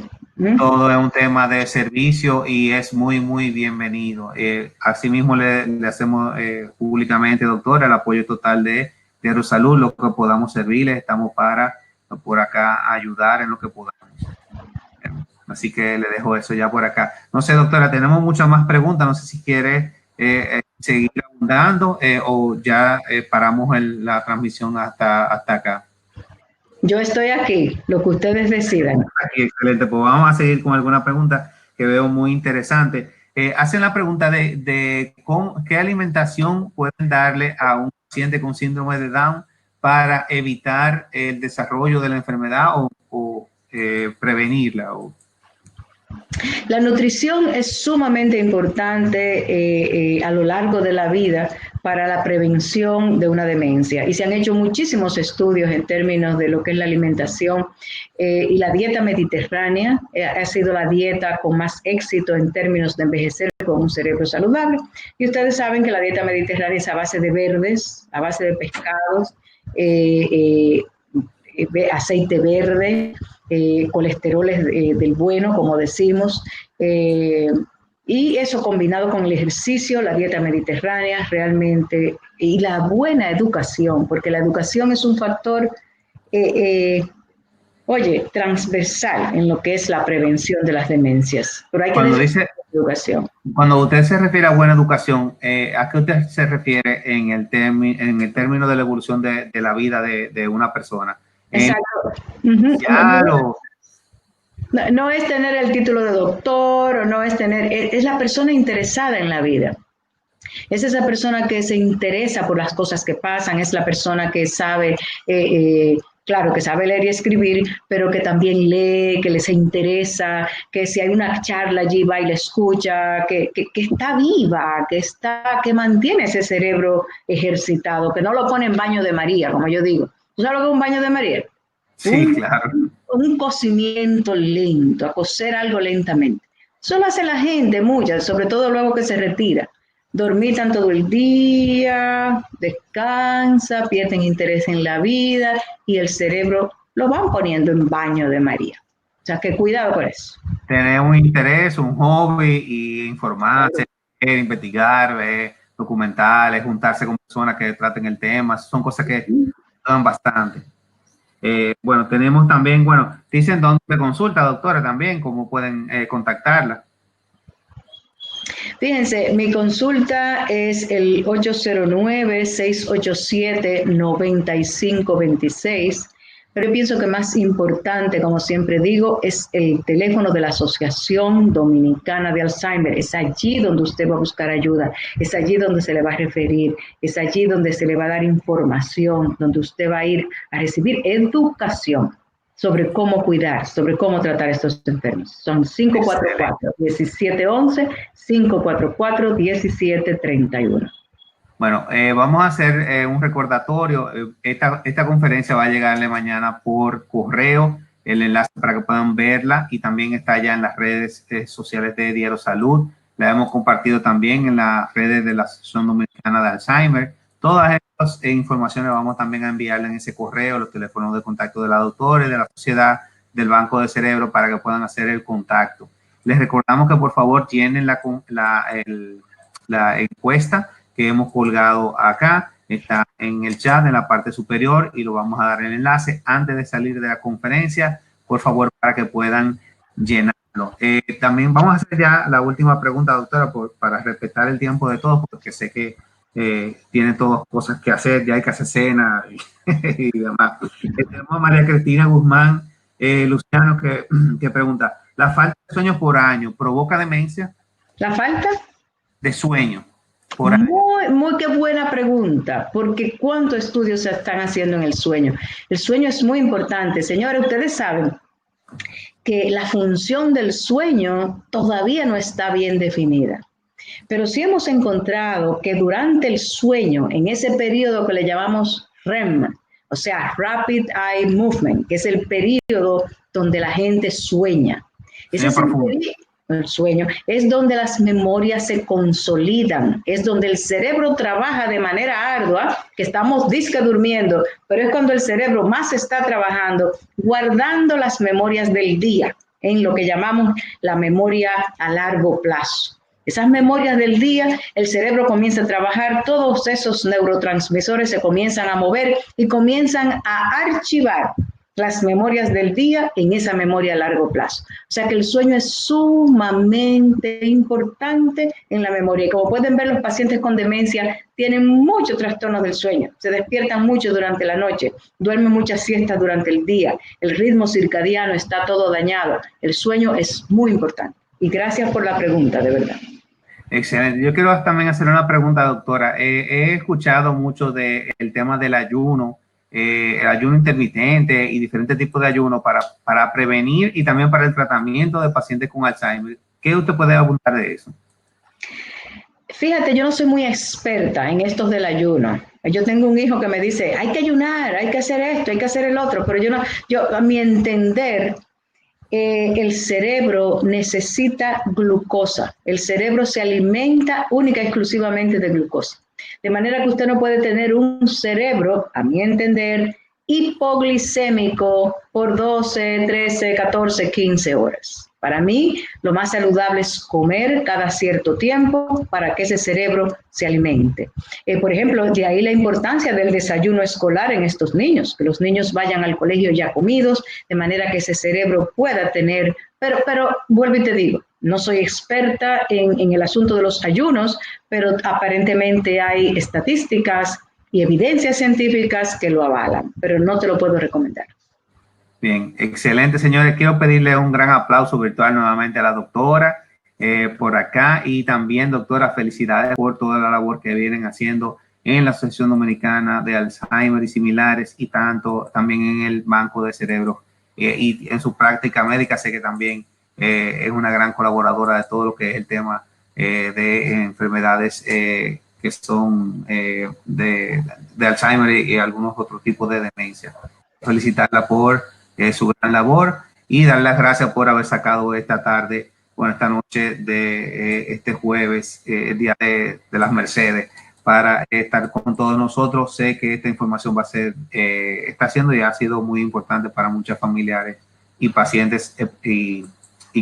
Todo es un tema de servicio y es muy, muy bienvenido. Asimismo, le hacemos públicamente, doctora, el apoyo total de Salud, lo que podamos servirle. Estamos para por acá ayudar en lo que podamos. Así que le dejo eso ya por acá. No sé, doctora, tenemos muchas más preguntas. No sé si quiere seguir abundando o ya paramos la transmisión hasta acá. Yo estoy aquí, lo que ustedes decidan. Aquí, excelente. Pues vamos a seguir con alguna pregunta que veo muy interesante. Hacen la pregunta de qué alimentación pueden darle a un paciente con síndrome de Down para evitar el desarrollo de la enfermedad o prevenirla. La nutrición es sumamente importante a lo largo de la vida para la prevención de una demencia y se han hecho muchísimos estudios en términos de lo que es la alimentación y la dieta mediterránea ha sido la dieta con más éxito en términos de envejecer con un cerebro saludable y ustedes saben que la dieta mediterránea es a base de verdes, a base de pescados, aceite verde, colesteroles del bueno, como decimos, y eso combinado con el ejercicio, la dieta mediterránea realmente, y la buena educación, porque la educación es un factor, transversal en lo que es la prevención de las demencias. Pero hay que decir educación. Cuando usted se refiere a buena educación, ¿a qué usted se refiere en el término de la evolución de la vida de una persona? Exacto. No es tener el título de doctor o no es tener, es la persona interesada en la vida. Es esa persona que se interesa por las cosas que pasan, es la persona que sabe, claro, que sabe leer y escribir, pero que también lee, que les interesa, que si hay una charla allí va y la escucha, que está viva, que mantiene ese cerebro ejercitado, que no lo pone en baño de María, como yo digo. ¿Tú sabes lo que es un baño de María? Sí, claro. Un cocimiento lento, a cocer algo lentamente. Eso lo hace la gente, muchas, sobre todo luego que se retira. Dormitan todo el día, descansa, pierden interés en la vida y el cerebro lo van poniendo en baño de María. O sea, que cuidado con eso. Tener un interés, un hobby y informarse, investigar, ver documentales, juntarse con personas que traten el tema, son cosas que ayudan bastante. Bueno, tenemos también, dicen dónde se consulta, doctora, también, cómo pueden contactarla. Fíjense, mi consulta es el 809-687-9526, pero yo pienso que más importante, como siempre digo, es el teléfono de la Asociación Dominicana de Alzheimer. Es allí donde usted va a buscar ayuda, es allí donde se le va a referir, es allí donde se le va a dar información, donde usted va a ir a recibir educación sobre cómo cuidar, sobre cómo tratar a estos enfermos. Son 544-1711, 544-1731. Bueno, vamos a hacer un recordatorio. Esta conferencia va a llegarle mañana por correo, el enlace para que puedan verla y también está ya en las redes sociales de Diario Salud. la hemos compartido también en las redes de la Asociación Dominicana de Alzheimer. Todas estas informaciones vamos también a enviarle en ese correo, los teléfonos de contacto de la doctora y de la sociedad del Banco de Cerebro para que puedan hacer el contacto. Les recordamos que por favor llenen la encuesta que hemos colgado acá. Está en el chat en la parte superior y lo vamos a dar el enlace antes de salir de la conferencia, por favor, para que puedan llenarlo. También vamos a hacer ya la última pregunta, doctora, para respetar el tiempo de todos, porque sé que tiene todas cosas que hacer, ya hay que hacer cena y demás. Tenemos a María Cristina Guzmán Luciano que pregunta, ¿la falta de sueño por año provoca demencia? ¿La falta? De sueño por año. Muy qué buena pregunta, porque ¿cuántos estudios se están haciendo en el sueño? El sueño es muy importante. Señores, ustedes saben que la función del sueño todavía no está bien definida. Pero sí hemos encontrado que durante el sueño, en ese periodo que le llamamos REM, o sea, Rapid Eye Movement, que es el periodo donde la gente sueña. Ese es el sueño, es donde las memorias se consolidan, es donde el cerebro trabaja de manera ardua, que estamos disque durmiendo, pero es cuando el cerebro más está trabajando, guardando las memorias del día, en lo que llamamos la memoria a largo plazo. Esas memorias del día, el cerebro comienza a trabajar, todos esos neurotransmisores se comienzan a mover y comienzan a archivar las memorias del día en esa memoria a largo plazo. O sea que el sueño es sumamente importante en la memoria. Y como pueden ver, los pacientes con demencia tienen muchos trastornos del sueño. Se despiertan mucho durante la noche, duermen muchas siestas durante el día. El ritmo circadiano está todo dañado. El sueño es muy importante. Y gracias por la pregunta, de verdad. Excelente. Yo quiero también hacer una pregunta, doctora. He escuchado mucho del tema del ayuno, el ayuno intermitente y diferentes tipos de ayuno para prevenir y también para el tratamiento de pacientes con Alzheimer. ¿Qué usted puede apuntar de eso? Fíjate, yo no soy muy experta en estos del ayuno. Yo tengo un hijo que me dice, hay que ayunar, hay que hacer esto, hay que hacer el otro, pero yo a mi entender, el cerebro necesita glucosa. El cerebro se alimenta única y exclusivamente de glucosa. De manera que usted no puede tener un cerebro, a mi entender, hipoglicémico por 12, 13, 14, 15 horas. Para mí, lo más saludable es comer cada cierto tiempo para que ese cerebro se alimente. Por ejemplo, de ahí la importancia del desayuno escolar en estos niños, que los niños vayan al colegio ya comidos, de manera que ese cerebro pueda tener, pero vuelvo y te digo, no soy experta en el asunto de los ayunos, pero aparentemente hay estadísticas y evidencias científicas que lo avalan, pero no te lo puedo recomendar. Bien, excelente, señores. Quiero pedirle un gran aplauso virtual nuevamente a la doctora por acá y también, doctora, felicidades por toda la labor que vienen haciendo en la Asociación Dominicana de Alzheimer y similares y también en el Banco de Cerebro y en su práctica médica. Sé que también es una gran colaboradora de todo lo que es el tema de enfermedades que son de Alzheimer y algunos otros tipos de demencia. Felicitarla por su gran labor y dar las gracias por haber sacado esta noche de este jueves, el día de las Mercedes, para estar con todos nosotros. Sé que esta información va a ser, está siendo y ha sido muy importante para muchos familiares y pacientes y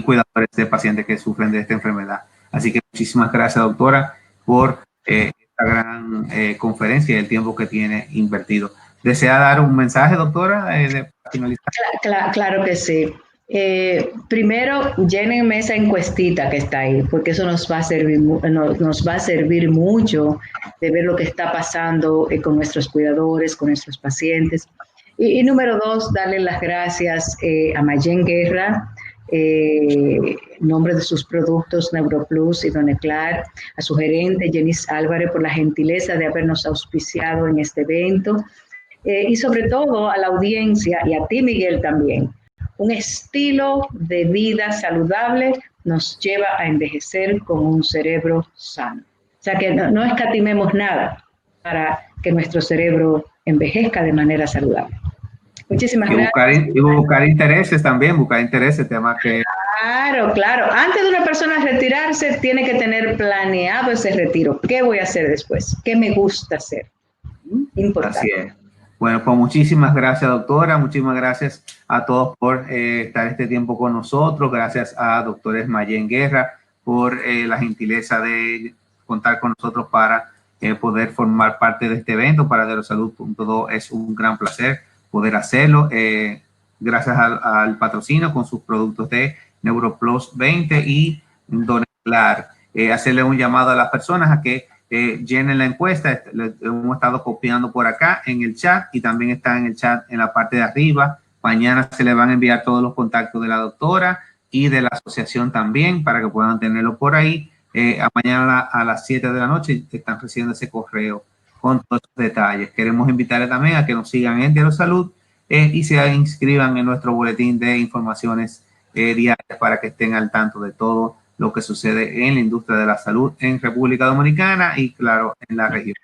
cuidadores de pacientes que sufren de esta enfermedad. Así que muchísimas gracias, doctora, por esta gran conferencia y el tiempo que tiene invertido. ¿Desea dar un mensaje, doctora, de finalizar? Claro que sí. Primero, llénenme esa encuestita que está ahí, porque eso nos va a servir mucho de ver lo que está pasando con nuestros cuidadores, con nuestros pacientes. Y número dos, darle las gracias a Mayen Guerra, en nombre de sus productos NeuroPlus y Doneclar, a su gerente Jenis Álvarez por la gentileza de habernos auspiciado en este evento. Y sobre todo a la audiencia y a ti, Miguel, también. Un estilo de vida saludable nos lleva a envejecer con un cerebro sano. O sea que no escatimemos nada para que nuestro cerebro envejezca de manera saludable. Muchísimas gracias. Y buscar intereses también, tema que Claro, claro. Antes de una persona retirarse, tiene que tener planeado ese retiro. ¿Qué voy a hacer después? ¿Qué me gusta hacer? Importante. Así es. Bueno, pues muchísimas gracias, doctora. Muchísimas gracias a todos por estar este tiempo con nosotros. Gracias a doctor Esmayén Guerra por la gentileza de contar con nosotros para poder formar parte de este evento. Para Derosalud.do es un gran placer poder hacerlo. Gracias al patrocinio con sus productos de NeuroPlus 20 y Doneclar. Hacerle un llamado a las personas a que llenen la encuesta. Lo hemos estado copiando por acá en el chat y también está en el chat en la parte de arriba. Mañana se le van a enviar todos los contactos de la doctora y de la asociación también para que puedan tenerlo por ahí. Mañana a las 7 de la noche están recibiendo ese correo con todos los detalles. Queremos invitarles también a que nos sigan en Derosalud y se inscriban en nuestro boletín de informaciones diarias para que estén al tanto de todo lo que sucede en la industria de la salud en República Dominicana y, claro, en la región.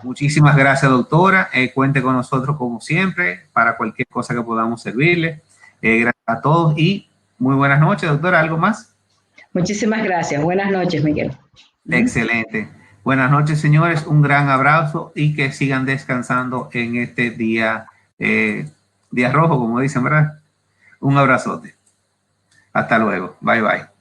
Muchísimas gracias, doctora. Cuente con nosotros como siempre para cualquier cosa que podamos servirle. Gracias a todos y muy buenas noches, doctora. ¿Algo más? Muchísimas gracias. Buenas noches, Miguel. Excelente. Buenas noches, señores. Un gran abrazo y que sigan descansando en este día, día rojo, como dicen, ¿verdad? Un abrazote. Hasta luego. Bye, bye.